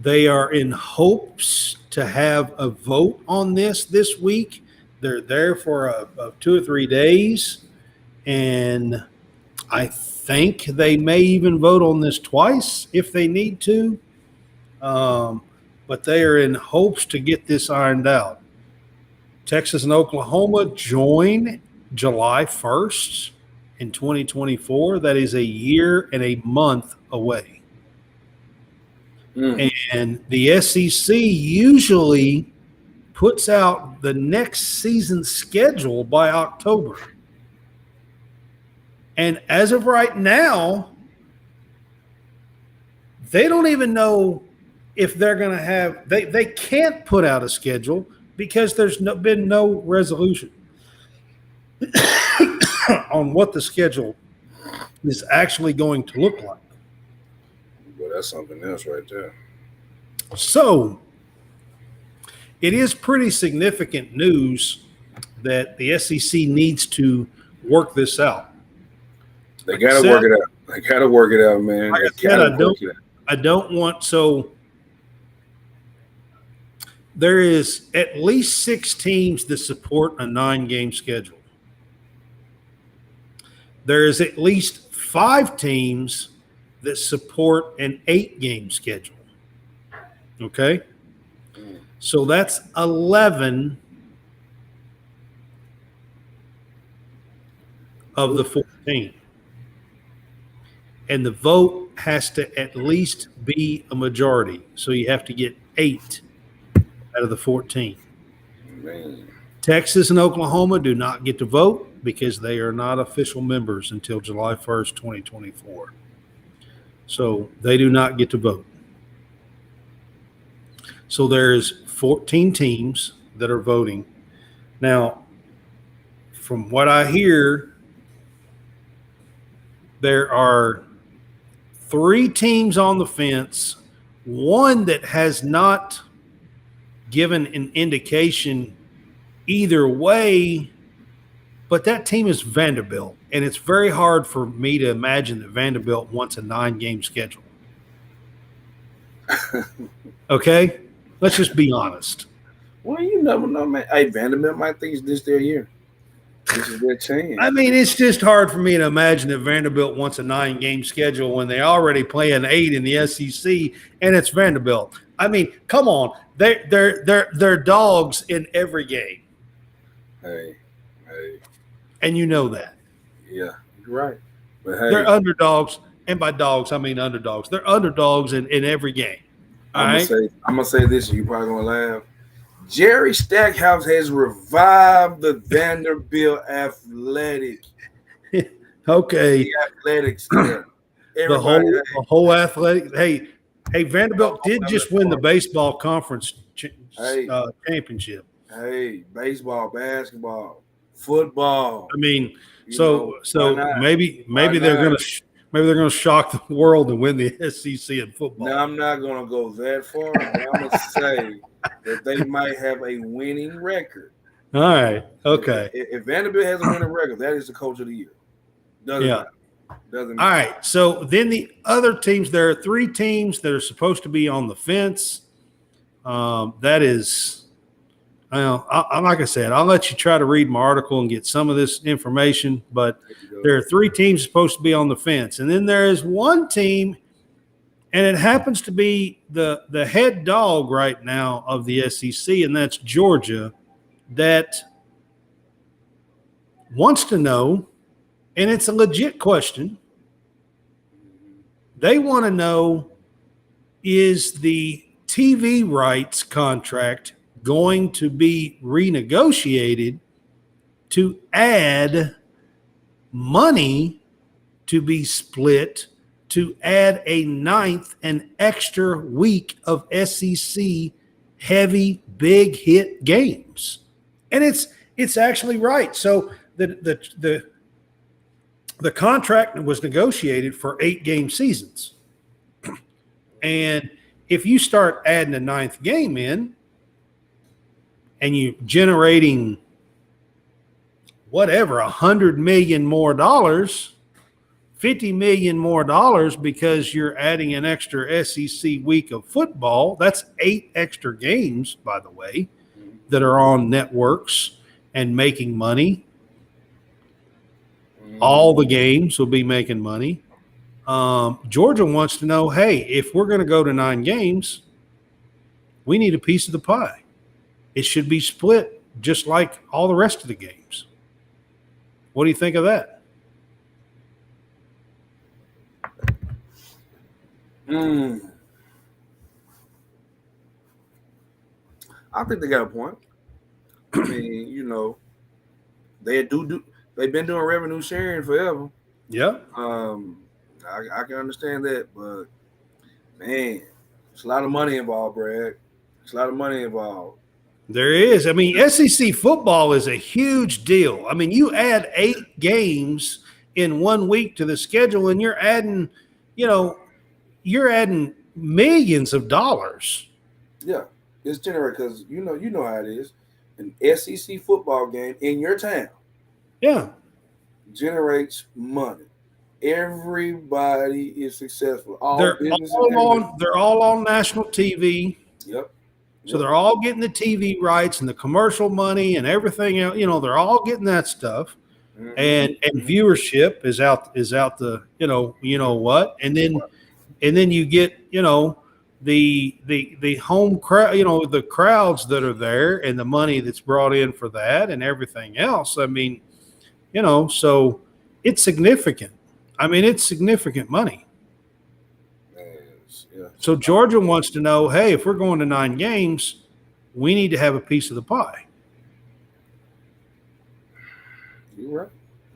They are in hopes to have a vote on this week. They're there for 2 or 3 days, and I think they may even vote on this twice if they need to. But they are in hopes to get this ironed out. Texas and Oklahoma join July 1st. In 2024, that is a year and a month away. And the SEC usually puts out the next season's schedule by October. And as of right now, they don't even know if they're going to have – they can't put out a schedule because there's been no resolution on what the schedule is actually going to look like. Well, that's something else right there. So it is pretty significant news that the SEC needs to work this out. They got to work it out. They got to work it out, man. Like I said, I don't want – so there is at least 6 teams that support a 9-game schedule. There is at least 5 teams that support an 8-game schedule. Okay? So that's 11 of the 14. And the vote has to at least be a majority. So you have to get 8 out of the 14. Man. Texas and Oklahoma do not get to vote because they are not official members until July 1st, 2024. So they do not get to vote. So there's 14 teams that are voting. Now, from what I hear, there are 3 teams on the fence, one that has not given an indication either way, but that team is Vanderbilt. And it's very hard for me to imagine that Vanderbilt wants a 9-game schedule. Okay? Let's just be honest. Well, you never know, man. Hey, Vanderbilt might think this their year. This is their chance. I mean, it's just hard for me to imagine that Vanderbilt wants a 9-game schedule when they already play an 8 in the SEC, and it's Vanderbilt. I mean, come on, they're dogs in every game, Hey, and you know that. yeah, you're right. But hey, They're underdogs, and by dogs I mean underdogs. They're underdogs in every game. I'm gonna say this, and you're probably gonna laugh. Jerry Stackhouse has revived the Vanderbilt athletic. Okay. The athletics. Yeah. The whole athletic. Hey, Vanderbilt did just win the baseball conference championship. Hey, baseball, basketball, football. I mean, so maybe they're gonna shock the world and win the SEC in football. Now I'm not gonna go that far, but I'm gonna say that they might have a winning record. All right. Okay. If Vanderbilt has a winning record, that is the coach of the year. Doesn't matter. All right. So then the other teams, there are 3 teams that are supposed to be on the fence. That is, like I said, I'll let you try to read my article and get some of this information, but there are 3 teams supposed to be on the fence. And then there is one team, and it happens to be the head dog right now of the SEC, and that's Georgia, that wants to know, and it's a legit question. They want to know, is the TV rights contract going to be renegotiated to add money to be split to add a 9th and extra week of SEC heavy big hit games? And it's actually right. So the contract was negotiated for 8-game seasons. And if you start adding a 9th game in and you generating whatever, $100 million more dollars, $50 million more dollars because you're adding an extra SEC week of football. That's 8 extra games, by the way, that are on networks and making money. All the games will be making money. Georgia wants to know, hey, if we're going to go to 9 games, we need a piece of the pie. It should be split just like all the rest of the games. What do you think of that? I think they got a point. I mean, they've been doing revenue sharing forever. Yeah. I can understand that, but man, it's a lot of money involved, Brad. It's a lot of money involved. There is. I mean, SEC football is a huge deal. I mean, you add 8 games in 1 week to the schedule, and you're adding millions of dollars. Yeah, it's generated because you know how it is. An SEC football game in your town, generates money. Everybody is successful. They're all on national TV. Yep. So they're all getting the TV rights and the commercial money and everything else. They're all getting that stuff. Mm-hmm. And viewership is out the, you know what? And then you get, the home crowd, the crowds that are there and the money that's brought in for that and everything else. I mean, so it's significant. I mean, it's significant money. Yeah. So Georgia wants to know, hey, if we're going to 9 games, we need to have a piece of the pie. You're right.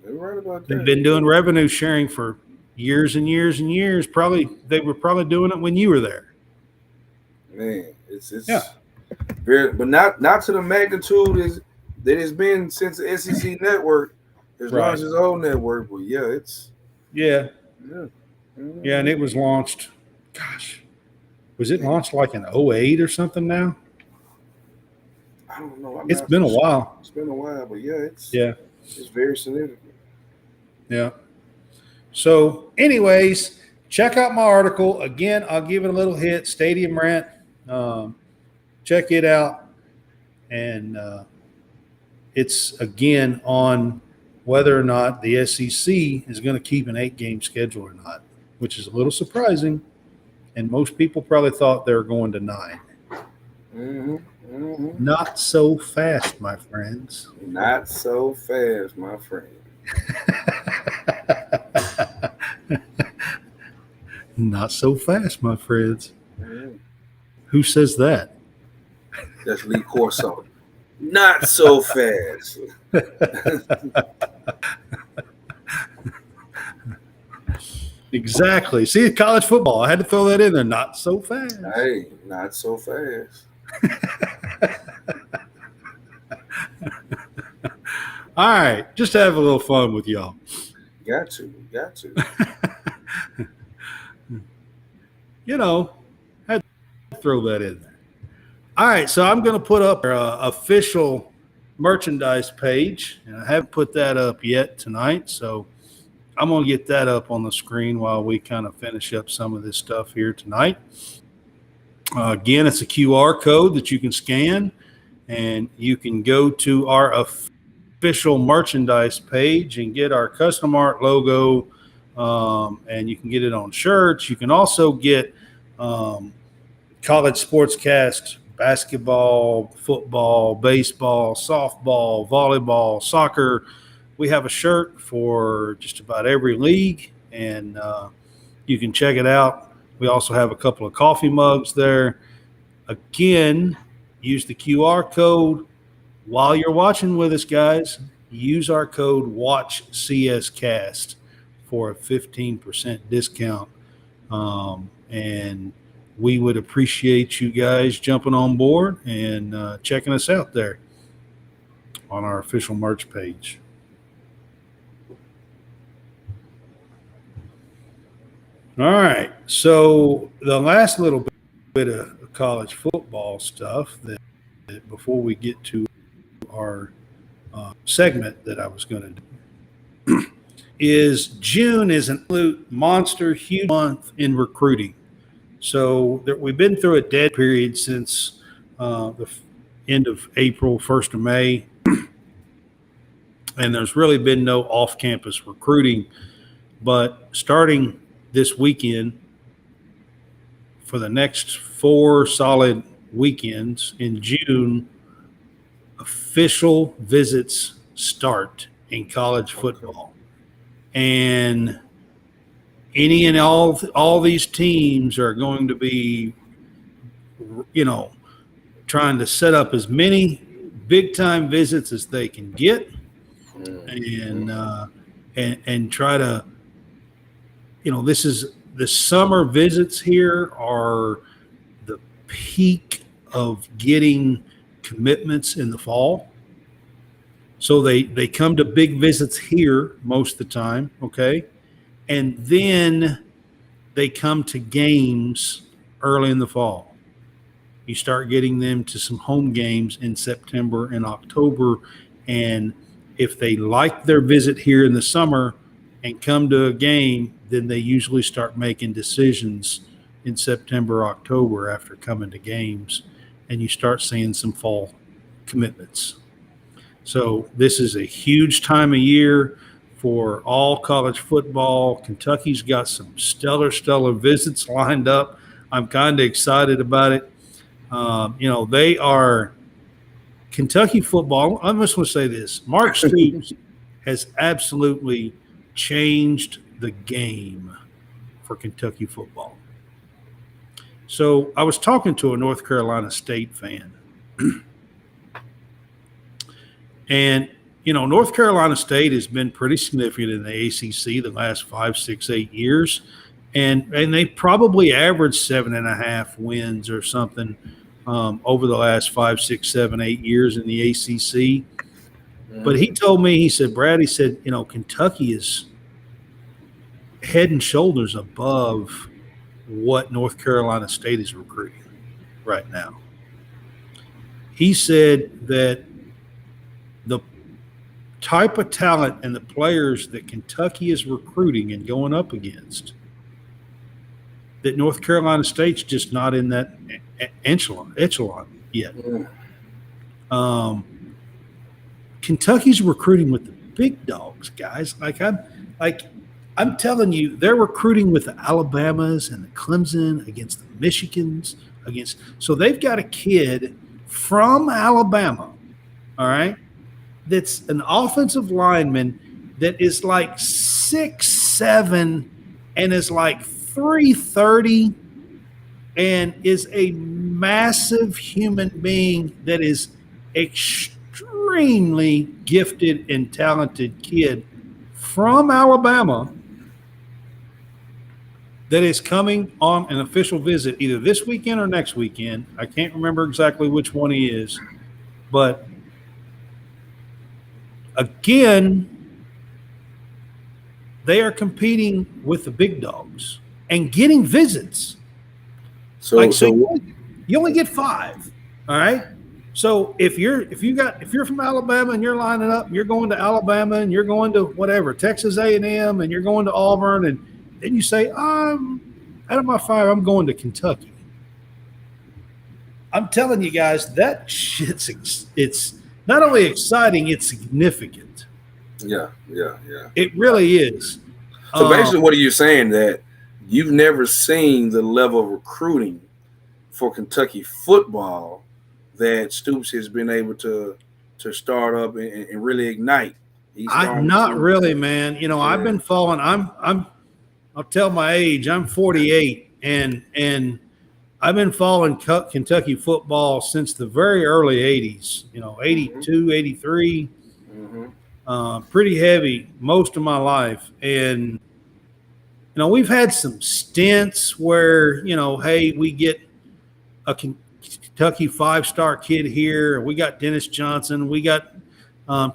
You're right about that. They've been doing revenue sharing for years and years and years. They were probably doing it when you were there. Man, it's very, but not to the magnitude that it's been since the SEC network has launched its own network. But yeah, it's yeah. Mm-hmm. Yeah, and it was launched. Gosh, was it launched like in 2008 or something now? I don't know. It's been a while. It's been a while, but yeah, it's very significant. Yeah. So, anyways, check out my article. Again, I'll give it a little hit, Stadium Rant. Check it out. And it's, again, on whether or not the SEC is going to keep an 8-game schedule or not, which is a little surprising. And most people probably thought they were going to 9. Mm-hmm. Mm-hmm. Not so fast, my friends. Not so fast, my friend. Not so fast, my friends. Mm-hmm. Who says that? That's Lee Corso. Not so fast. Exactly. See, college football. I had to throw that in there. Not so fast. Hey, not so fast. All right. Just to have a little fun with y'all. Got to. Had to throw that in there. All right. So I'm going to put up our official merchandise page. And I haven't put that up yet tonight. So I'm going to get that up on the screen while we kind of finish up some of this stuff here tonight. Again, it's a QR code that you can scan, and you can go to our official merchandise page and get our custom art logo, and you can get it on shirts. You can also get college SportsCast basketball, football, baseball, softball, volleyball, soccer. We have a shirt for just about every league, and you can check it out. We also have a couple of coffee mugs there. Again, use the QR code. While you're watching with us, guys, use our code WATCHCSCAST for a 15% discount. And we would appreciate you guys jumping on board and checking us out there on our official merch page. All right, so the last little bit of college football stuff that before we get to our segment that I was going to do is June is an absolute monster, huge month in recruiting. So we've been through a dead period since the end of April, 1st of May, and there's really been no off-campus recruiting. But starting this weekend, for the next 4 solid weekends in June, official visits start in college football. And any and all these teams are going to be, trying to set up as many big-time visits as they can get, and try to, this is the summer visits here are the peak of getting commitments in the fall. So they come to big visits here most of the time, okay? And then they come to games early in the fall. You start getting them to some home games in September and October. And if they like their visit here in the summer and come to a game, then they usually start making decisions in September, October after coming to games, and you start seeing some fall commitments. So this is a huge time of year for all college football. Kentucky's got some stellar visits lined up I'm kind of excited about it. They are Kentucky football. I just want to say this: Mark Stoops has absolutely changed the game for Kentucky football. So I was talking to a North Carolina State fan, and North Carolina State has been pretty significant in the ACC the last 5, 6, 8 years, and they probably averaged 7.5 wins or something over the last 5, 6, 7, 8 years in the ACC. But he told me, he said, Brad, he said, Kentucky is head and shoulders above what North Carolina State is recruiting right now. He said that the type of talent and the players that Kentucky is recruiting and going up against, that North Carolina State's just not in that echelon yet. Kentucky's recruiting with the big dogs, guys. I'm telling you, they're recruiting with the Alabamas and the Clemson against the Michigans so they've got a kid from Alabama, all right, that's an offensive lineman that is like 6'7" and is like 330 and is a massive human being that is extremely gifted and talented kid from Alabama that is coming on an official visit either this weekend or next weekend. I can't remember exactly which one he is, but again, they are competing with the big dogs and getting visits. So you only get 5, all right? So if you're from Alabama and you're lining up, you're going to Alabama and you're going to whatever, Texas A&M, and you're going to Auburn, and then you say, out of my 5, I'm going to Kentucky. I'm telling you guys, that shit's it's not only exciting, it's significant. Yeah. It really is. So basically, what are you saying? That you've never seen the level of recruiting for Kentucky football that Stoops has been able to start up and really ignite. Not really, man. I've been following. I'll tell my age. I'm 48, and I've been following Kentucky football since the very early 80s. 82, 83. Pretty heavy most of my life, and we've had some stints where hey, we get a Kentucky 5-star kid here. We got Dennis Johnson. We got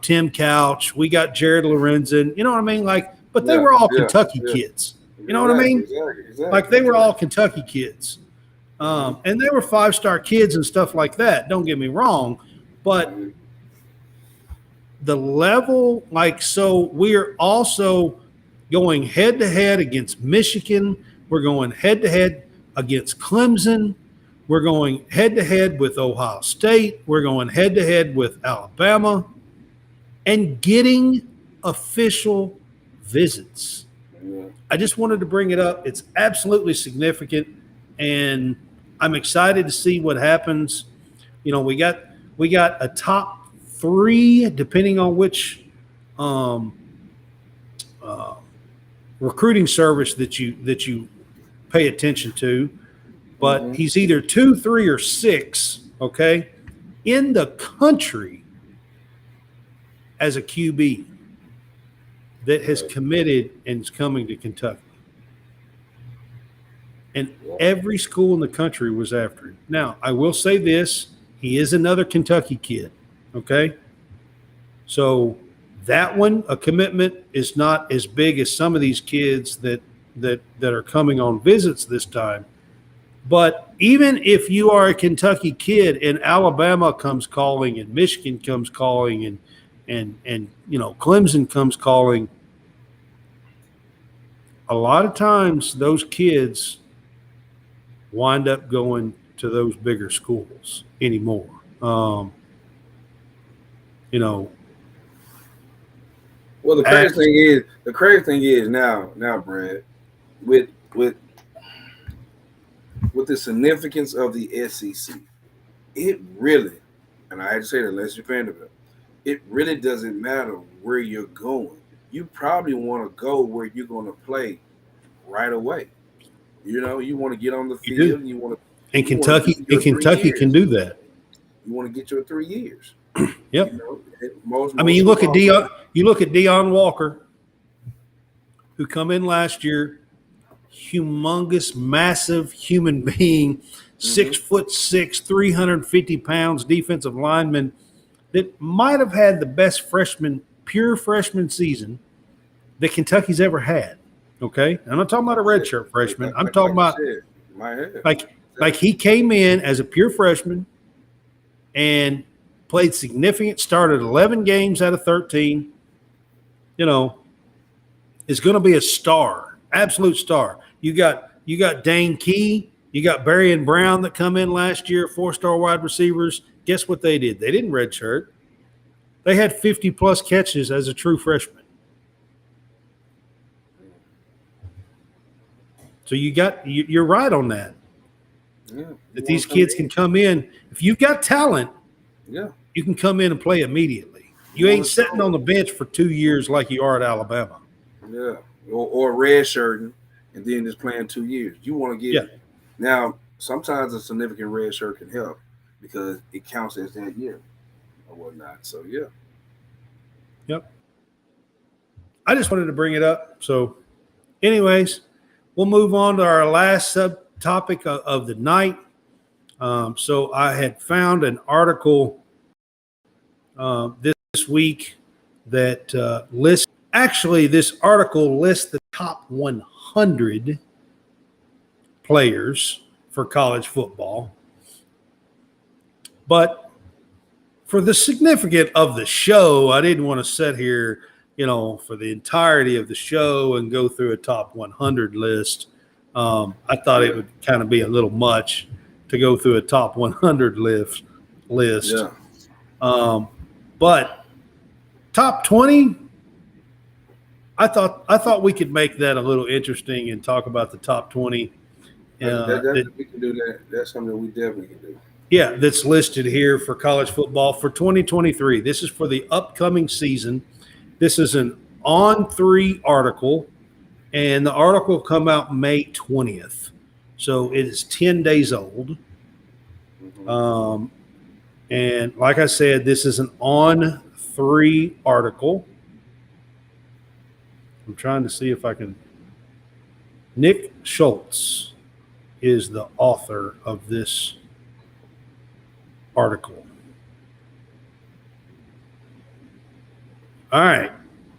Tim Couch. We got Jared Lorenzen. You know what I mean? But they were all Kentucky kids. You know what I mean? Exactly. Like they were all Kentucky kids. And they were 5-star kids and stuff like that. Don't get me wrong. But the level, so we're also going head-to-head against Michigan. We're going head-to-head against Clemson. We're going head-to-head with Ohio State. We're going head-to-head with Alabama and getting official visits. Yeah. I just wanted to bring it up. It's absolutely significant, and I'm excited to see what happens. We got a top 3, depending on which recruiting service that you pay attention to. But he's either 2, 3, or 6, okay, in the country as a QB that has committed and is coming to Kentucky. And every school in the country was after him. Now, I will say this. He is another Kentucky kid, okay? So that one, a commitment, is not as big as some of these kids that are coming on visits this time. But even if you are a Kentucky kid and Alabama comes calling and Michigan comes calling and Clemson comes calling, a lot of times those kids wind up going to those bigger schools anymore. Well, the crazy thing is now, Brad, with with the significance of the SEC, it really, and I had to say that unless you're Vanderbilt, it really doesn't matter where you're going. You probably want to go where you're going to play right away. You want to get on the You do. field, and And you want to Kentucky get and your three Kentucky can years. do that. You want to get your 3 years. Yep. Most I mean, you look at football Deion Walker, who come in last year, humongous, massive human being, 6'6", 350 pounds, defensive lineman that might have had the best pure freshman season that Kentucky's ever had. Okay, I'm not talking about a redshirt freshman. I'm talking about like he came in as a pure freshman and played significant. Started 11 games out of 13. Is going to be a star, absolute star. You got Dane Key, you got Barry and Brown that come in last year, 4-star wide receivers. Guess what they did? They didn't redshirt. They had 50 plus catches as a true freshman. So you're right on that. Yeah, that these kids can come in. If you've got talent, yeah, you can come in and play immediately. You ain't sitting on the bench for 2 years like you are at Alabama. Yeah, or red shirting and then just playing 2 years. You want to get now. Sometimes a significant red shirt can help because it counts as that year or whatnot. So yeah. Yep. I just wanted to bring it up. So, anyways, we'll move on to our last subtopic of the night. So I had found an article this week that lists. Actually, this article lists the top 100 players for college football. But for the significance of the show, I didn't want to sit here, for the entirety of the show and go through a top 100 list. I thought it would kind of be a little much to go through a top 100 list. Yeah. But top 20, I thought we could make that a little interesting and talk about the top 20. We can do that. That's something we definitely can do. Yeah, that's listed here for college football for 2023. This is for the upcoming season. This is an On3 article, and the article come out May 20th. So it is 10 days old. Mm-hmm. And like I said, this is an On3 article. I'm trying to see if I can. Nick Schultz is the author of this article. All right.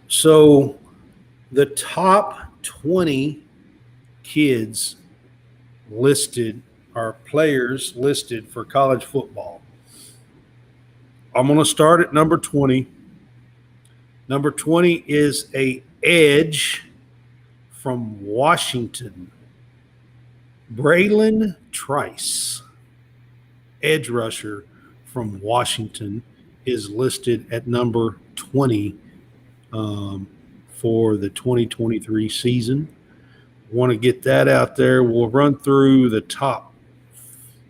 So the top 20 kids listed are players listed for college football. I'm going to start at number 20. Number 20 is a edge from Washington, Braylon Trice. Edge rusher from Washington is listed at number 20 for the 2023 season. Want to get that out there. We'll run through the top,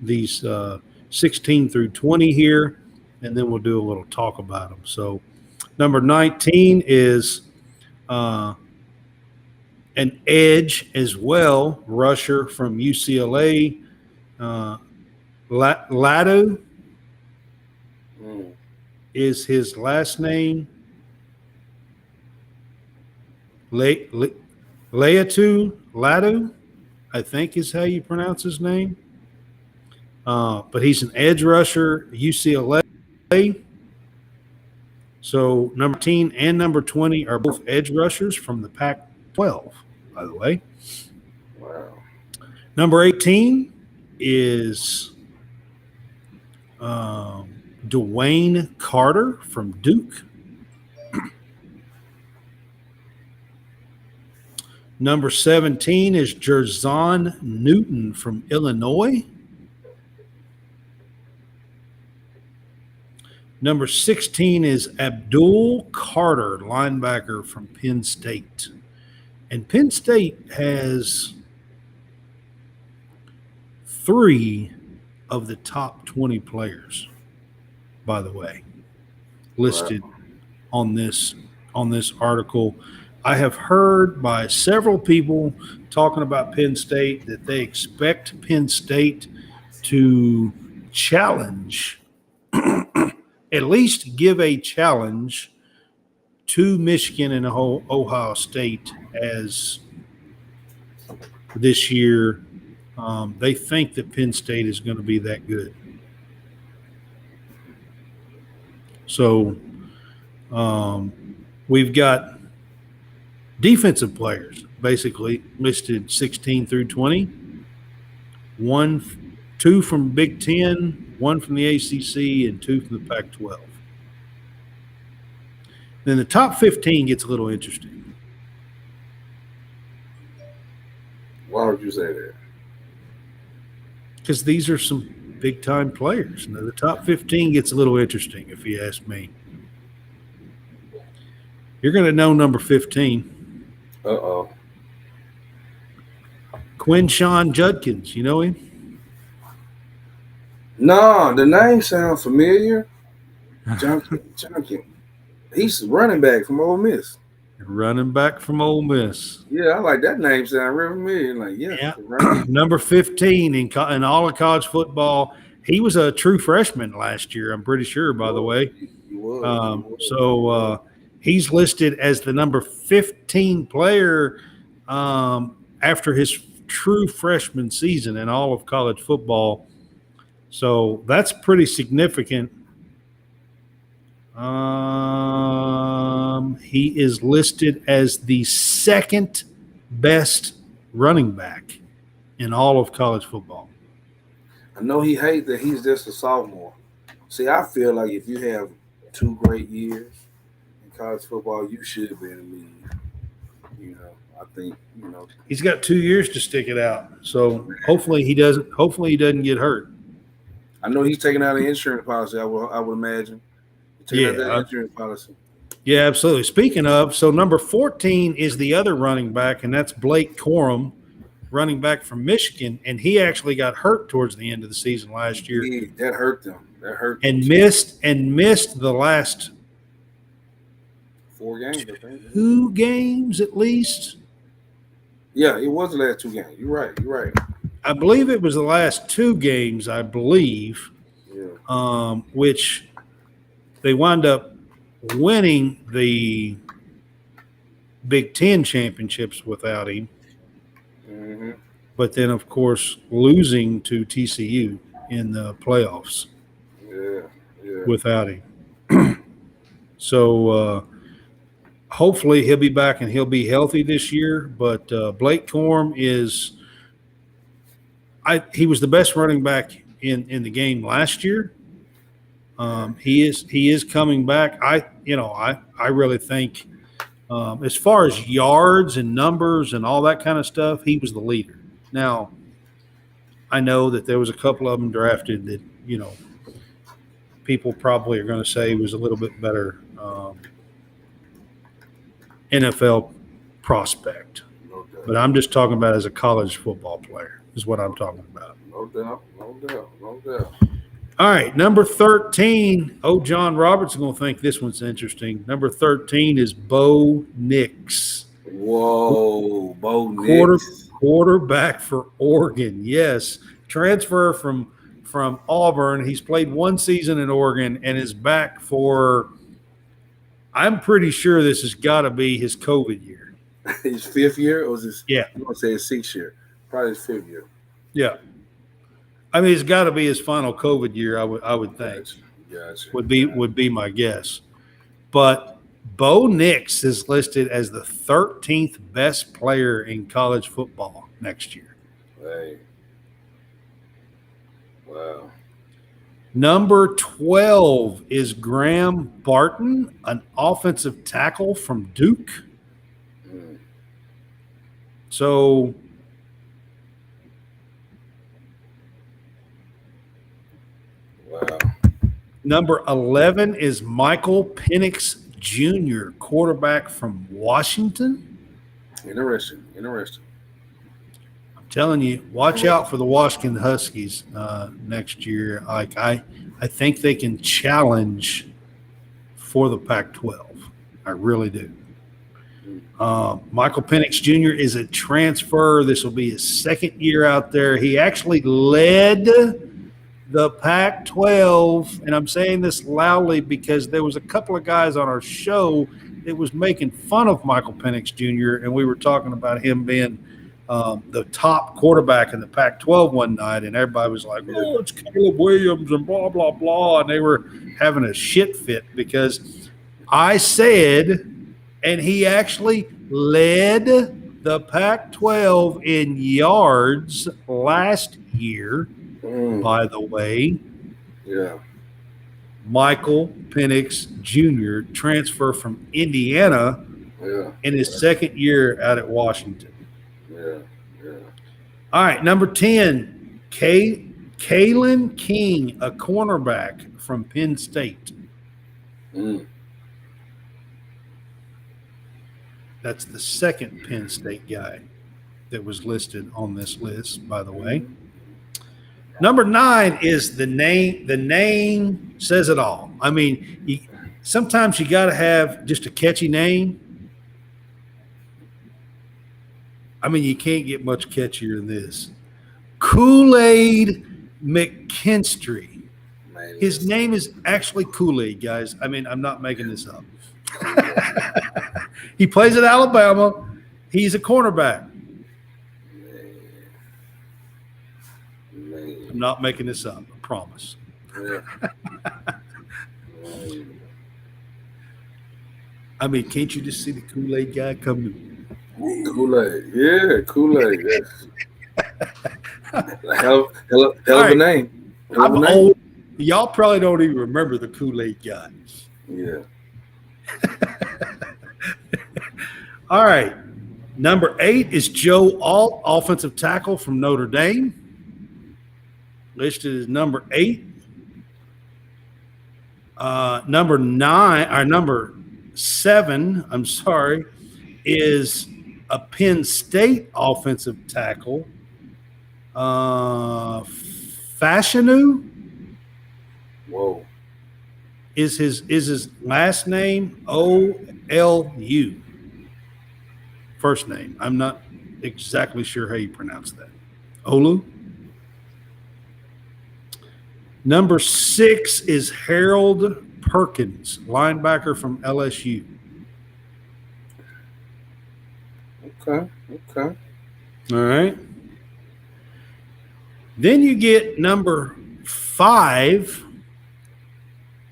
these 16 through 20 here, and then we'll do a little talk about them. So number 19 is an edge as well, rusher from UCLA, Lado is his last name. Leatu Lado, I think is how you pronounce his name. But he's an edge rusher, UCLA. So number 19 and number 20 are both edge rushers from the Pac-12, by the way. Wow. Number 18 is Dwayne Carter from Duke. Number 17 is Jerzon Newton from Illinois. Number 16 is Abdul Carter, linebacker from Penn State. And Penn State has 3 of the top 20 players, by the way, listed on this article. I have heard by several people talking about Penn State that they expect Penn State to challenge, at least give a challenge to Michigan and Ohio State as this year. They think that Penn State is going to be that good. So we've got defensive players basically listed 16 through 20. 2 from Big Ten, 1 from the ACC, and 2 from the Pac-12. Then the top 15 gets a little interesting. Why would you say that? Because these are some big-time players. Now, the top 15 gets a little interesting, if you ask me. You're going to know number 15. Uh-oh. Quinshawn Judkins. You know him? No, the name sounds familiar. Junkin. He's running back from Ole Miss. Running back from Ole Miss. Yeah, I like that name. Sound real familiar. Like, yeah. Number 15 in all of college football. He was a true freshman last year, I'm pretty sure, by the way. He was. So he's listed as the number 15 player after his true freshman season in all of college football. So that's pretty significant. He is listed as the second best running back in all of college football. I know he hates that he's just a sophomore. See, I feel like if you have 2 great years in college football, you should be in the league. You know, I think, he's got 2 years to stick it out. So hopefully he doesn't get hurt. I know he's taking out an insurance policy, I would imagine. Insurance policy. Yeah, absolutely. Speaking of, so number 14 is the other running back, and that's Blake Corum, running back from Michigan, and he actually got hurt towards the end of the season last year. Yeah, that hurt them. And missed the last 4 games, I think. 2 games at least. Yeah, it was the last 2 games. You're right. I believe it was the last 2 games, I believe, which they wound up winning the Big Ten championships without him. Mm-hmm. But then, of course, losing to TCU in the playoffs without him. So hopefully he'll be back and he'll be healthy this year. But Blake Corum he was the best running back in the game last year. He is coming back. I really think as far as yards and numbers and all that kind of stuff, he was the leader. Now, I know that there was a couple of them drafted that, people probably are going to say was a little bit better NFL prospect. Okay. But I'm just talking about as a college football player is what I'm talking about. No doubt. All right, number 13. Oh, John Roberts is going to think this one's interesting. Number 13 is Bo Nix. Whoa, Bo Nix. Quarterback for Oregon. Yes, transfer from Auburn. He's played 1 season in Oregon and is back for, I'm pretty sure this has got to be his COVID year. His 5th year? Or was this? Yeah. I'm going to say his 6th year. Probably his 5th year. Yeah. I mean, it's got to be his final COVID year, I would think. Gotcha. Would be my guess. But Bo Nix is listed as the 13th best player in college football next year. Hey. Wow. Number 12 is Graham Barton, an offensive tackle from Duke. So wow. Number 11 is Michael Penix Jr., quarterback from Washington. Interesting. I'm telling you, watch out for the Washington Huskies next year. Like I think they can challenge for the Pac-12. I really do. Michael Penix Jr. is a transfer. This will be his second year out there. He actually led the Pac-12, and I'm saying this loudly because there was a couple of guys on our show that was making fun of Michael Penix Jr., and we were talking about him being the top quarterback in the Pac-12 one night, and everybody was like, oh, it's Caleb Williams and blah, blah, blah, and they were having a shit fit because I said – and he actually led the Pac-12 in yards last year, by the way. Yeah. Michael Penix Jr. transfer from Indiana in his second year out at Washington. Yeah. All right, number 10, Kalen King, a cornerback from Penn State. That's the second Penn State guy that was listed on this list, by the way. Number 9 is the name. The name says it all. I mean, sometimes you got to have just a catchy name. I mean, you can't get much catchier than this. Kool-Aid McKinstry. His name is actually Kool-Aid, guys. I mean, I'm not making this up. He plays at Alabama. He's a cornerback. I'm not making this up. I promise. I mean, can't you just see the Kool-Aid guy coming? Kool-Aid. Yeah, Kool-Aid. Yes. Hell of a name. I'm old. Y'all probably don't even remember the Kool-Aid guy. Yeah. All right. Number 8 is Joe Alt, offensive tackle from Notre Dame. Listed as number 8. Number 7, I'm sorry, is a Penn State offensive tackle. Fashanu. Whoa. Is his last name O-L-U? First name. I'm not exactly sure how you pronounce that. Olu. Number 6 is Harold Perkins, linebacker from LSU. Okay. All right. Then you get number 5.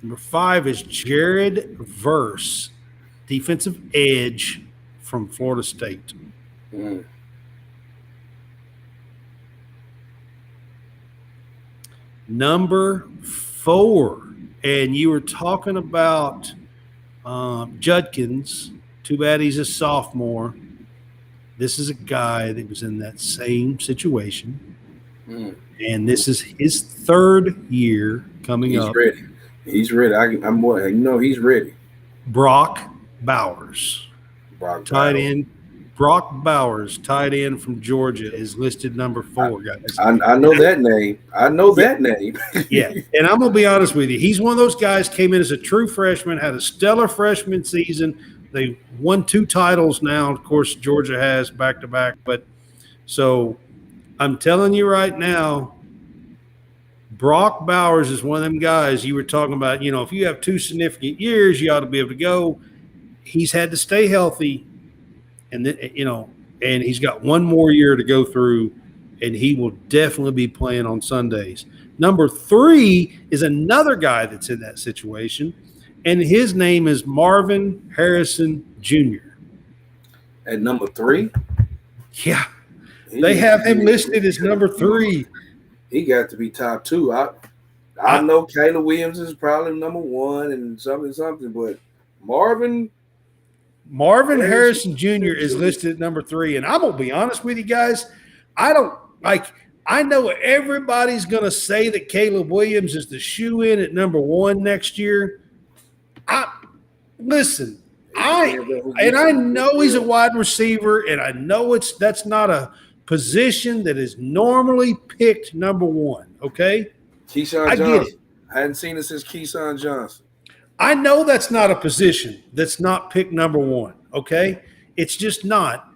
Number 5 is Jared Verse, defensive edge from Florida State. Number 4, and you were talking about Judkins. Too bad he's a sophomore. This is a guy that was in that same situation. And this is his 3rd year coming up. He's ready. He's ready. Brock Bowers. Tight end. Brock Bowers, tight end from Georgia, is listed number 4, guys. I know that name. That name. Yeah, and I'm going to be honest with you. He's one of those guys, came in as a true freshman, had a stellar freshman season. They won 2 titles now. Of course, Georgia has back-to-back. But so I'm telling you right now, Brock Bowers is one of them guys you were talking about. You know, if you have 2 significant years, you ought to be able to go. He's had to stay healthy. And then, and he's got 1 more year to go through, and he will definitely be playing on Sundays. Number 3 is another guy that's in that situation, and his name is Marvin Harrison Jr. At number 3? Yeah. They have him listed as number 3. He got to be top 2. I know Caleb Williams is probably number 1 and something, but Marvin Harrison Jr. is listed at number 3. And I'm going to be honest with you guys. I know everybody's going to say that Caleb Williams is the shoe-in at number 1 next year. I know he's a wide receiver, and I know that's not a position that is normally picked number one. Okay, Keyshawn I get it. Johnson. I hadn't seen it since Keyshawn Johnson. I know that's not a position that's not picked number one. Okay, it's just not.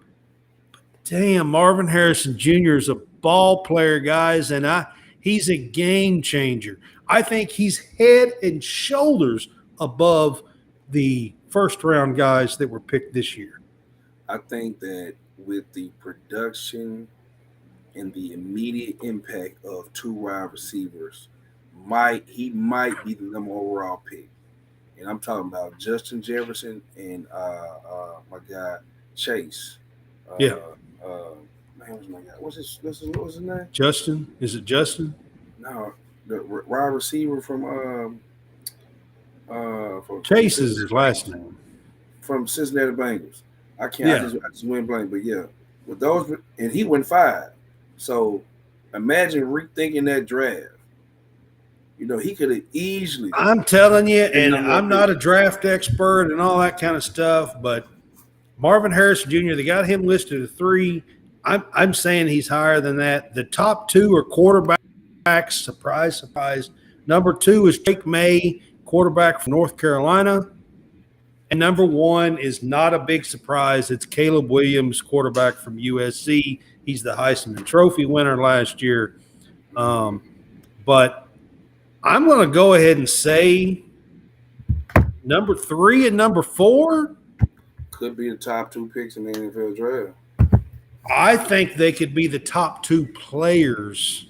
Damn, Marvin Harrison Jr. is a ball player, guys, and he's a game changer. I think he's head and shoulders above the first round guys that were picked this year. I think that with the production and the immediate impact of two wide receivers, he might be the number one overall pick. And I'm talking about Justin Jefferson and my guy Chase. Yeah. Man, what's my guy? What's his name? Justin? Is it Justin? No, the wide receiver from Chase is his last name. From Cincinnati Bengals. I just went blank, but yeah, with those, and he went 5. So imagine rethinking that draft. You know, he could have easily. I'm telling you, and I'm not a draft expert and all that kind of stuff, but Marvin Harrison Jr., they got him listed at 3. I'm saying he's higher than that. The top 2 are quarterbacks. Surprise, surprise. Number 2 is Drake May, quarterback from North Carolina. And number 1 is not a big surprise. It's Caleb Williams, quarterback from USC. He's the Heisman Trophy winner last year. But I'm going to go ahead and say number 3 and number 4 could be the top 2 picks in the NFL draft. I think they could be the top 2 players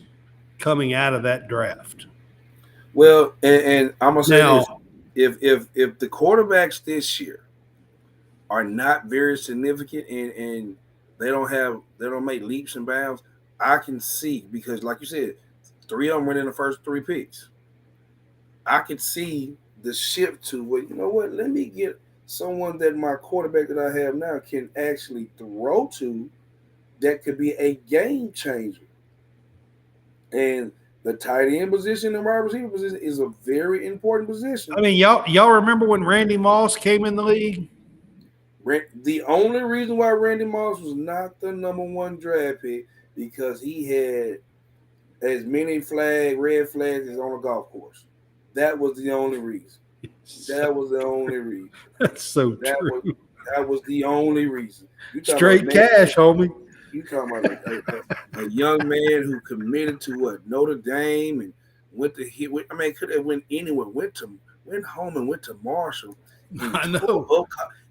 coming out of that draft. Well, and I'm gonna say this: if the quarterbacks this year are not very significant and they don't make leaps and bounds, I can see, because like you said, 3 of them went in the first 3 picks. I could see the shift to, well, you know what? Let me get someone that my quarterback that I have now can actually throw to, that could be a game changer. And the tight end position and wide receiver position is a very important position. I mean, y'all remember when Randy Moss came in the league? The only reason why Randy Moss was not the number 1 draft pick, because he had as many red flags as on a golf course. That was the only reason. That was the only reason. That's so true. That was the only reason. Straight cash, homie. You talking about a young man who committed to what, Notre Dame, and went to hit. I mean, could have went anywhere. Went home and went to Marshall. I know.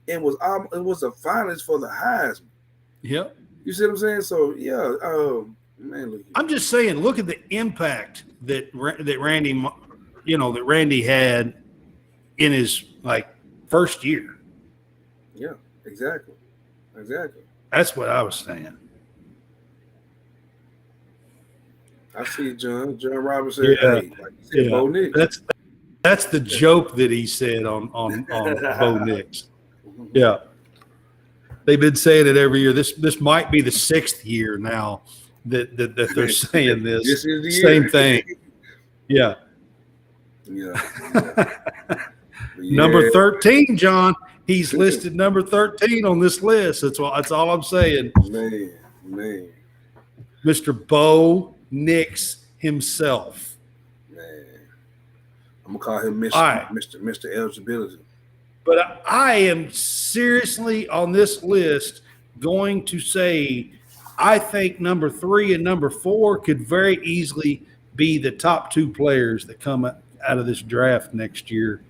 And it was a finalist for the Heisman. Yep. You see what I'm saying? So yeah, man. I'm just saying, look at the impact that Randy had in his first year. Yeah, exactly. That's what I was saying. I see John Robinson. Yeah. Hey, like you said, Bo Nix. That's the joke that he said on Bo Nix. Yeah. They've been saying it every year. This might be the 6th year now that they're saying this. This is the same year. Thing. Yeah. Yeah. Number 13, John. He's listed number 13 on this list. That's all I'm saying. Man. Mr. Bo Nix himself. Man. I'm gonna call him Mr. Eligibility. But I am seriously on this list going to say I think number 3 and number 4 could very easily be the top 2 players that come out of this draft next year.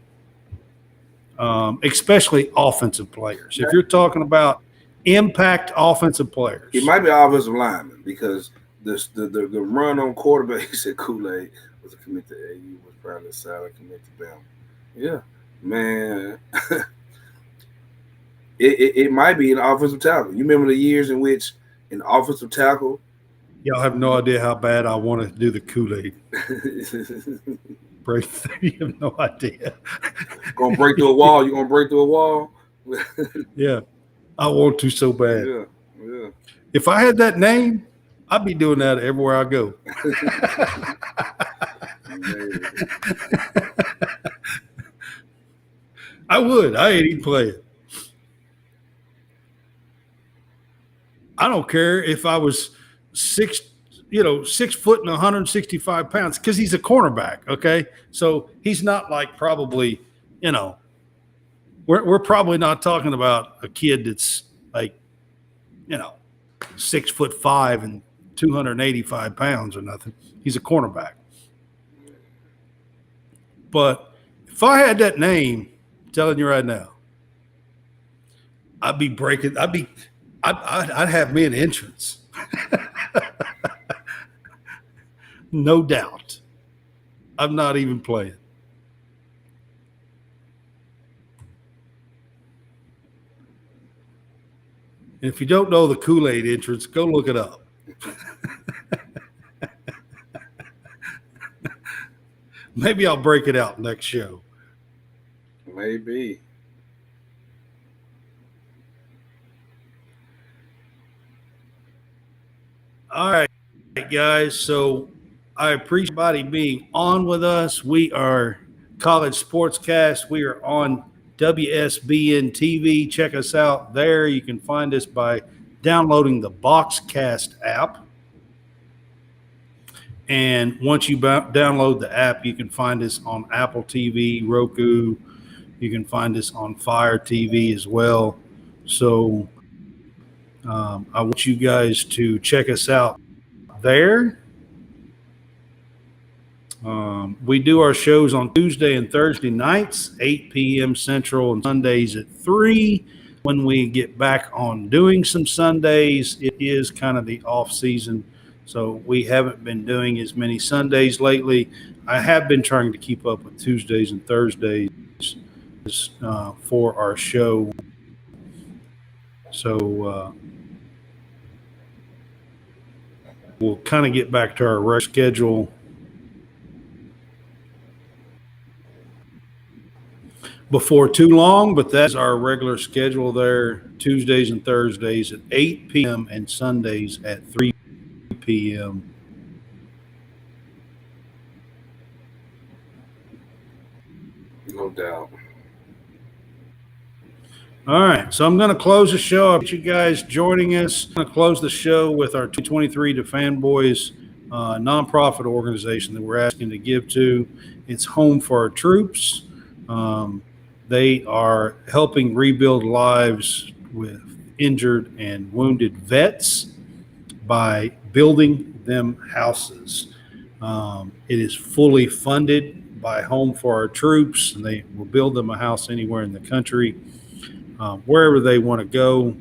Especially offensive players. If you're talking about impact offensive players, it might be offensive lineman, because the run on quarterback, he said Kool-Aid was a commit to AU, was probably a solid commit to Bama. Yeah, man. it might be an offensive tackle. You remember the years in which an offensive tackle? Y'all have no idea how bad I want to do the Kool-Aid. You have no idea. Gonna break through a wall. You gonna break through a wall? Yeah, I want to so bad. Yeah. If I had that name, I'd be doing that everywhere I go. I would. I ain't even playing. I don't care if I was 6 foot and 165 pounds because he's a cornerback. Okay. So he's not like probably, we're probably not talking about a kid that's like, 6'5" and 285 pounds or nothing. He's a cornerback. But if I had that name, I'm telling you right now, I'd be breaking. I'd have me an entrance. No doubt. I'm not even playing. And if you don't know the Kool-Aid entrance, go look it up. Maybe I'll break it out next show. Maybe. All right, guys. So I appreciate everybody being on with us. We are College Sportscast. We are on WSBN TV. Check us out there. You can find us by downloading the BoxCast app. And once you download the app, you can find us on Apple TV, Roku. You can find us on Fire TV as well. So I want you guys to check us out there. We do our shows on Tuesday and Thursday nights, 8 p.m. Central, and Sundays at 3. When we get back on doing some Sundays, it is kind of the off season. So we haven't been doing as many Sundays lately. I have been trying to keep up with Tuesdays and Thursdays for our show. So we'll kind of get back to our regular schedule before too long, but that's our regular schedule there, Tuesdays and Thursdays at 8 p.m. and Sundays at 3 p.m. No doubt. All right, so I'm going to close the show. I appreciate you guys joining us. I'm going to close the show with our 2023 to Fanboys nonprofit organization that we're asking to give to. It's Home for Our Troops. They are helping rebuild lives with injured and wounded vets by building them houses. It is fully funded by Home for Our Troops, and they will build them a house anywhere in the country, wherever they want to go.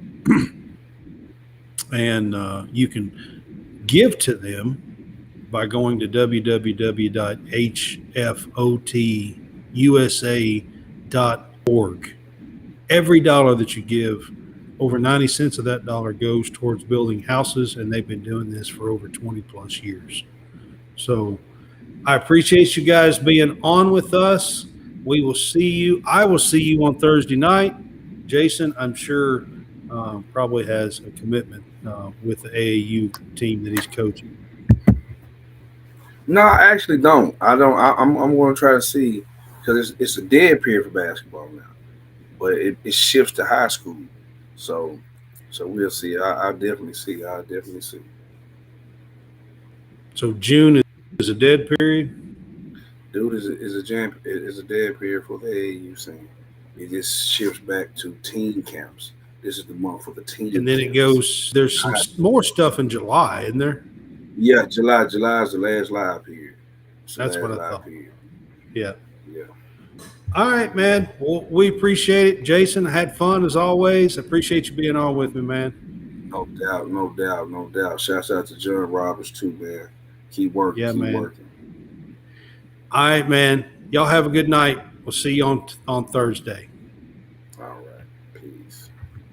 And you can give to them by going to www.hfotusa.org. Every dollar that you give, over 90 cents of that dollar goes towards building houses, and they've been doing this for over 20 plus years. So I appreciate you guys being on with us. We will see you. I will see you on Thursday night. Jason, I'm sure, probably has a commitment with the AAU team that he's coaching. No, I actually don't. I'm going to try to see, because it's a dead period for basketball now, but it shifts to high school. So we'll see. I'll definitely see. So June is a dead period. Dude, is a dead period for the AAU scene. It just shifts back to teen camps. This is the month for the teen. And then it goes. There's some more stuff in July, isn't there? Yeah, July is the last live period. That's what I thought. Period. Yeah. Yeah. All right, man. Well, we appreciate it. Jason, had fun as always. Appreciate you being on with me, man. No doubt. Shouts out to John Roberts too, man. Keep working. Yeah, keep man. working. All right, man. Y'all have a good night. We'll see you on Thursday.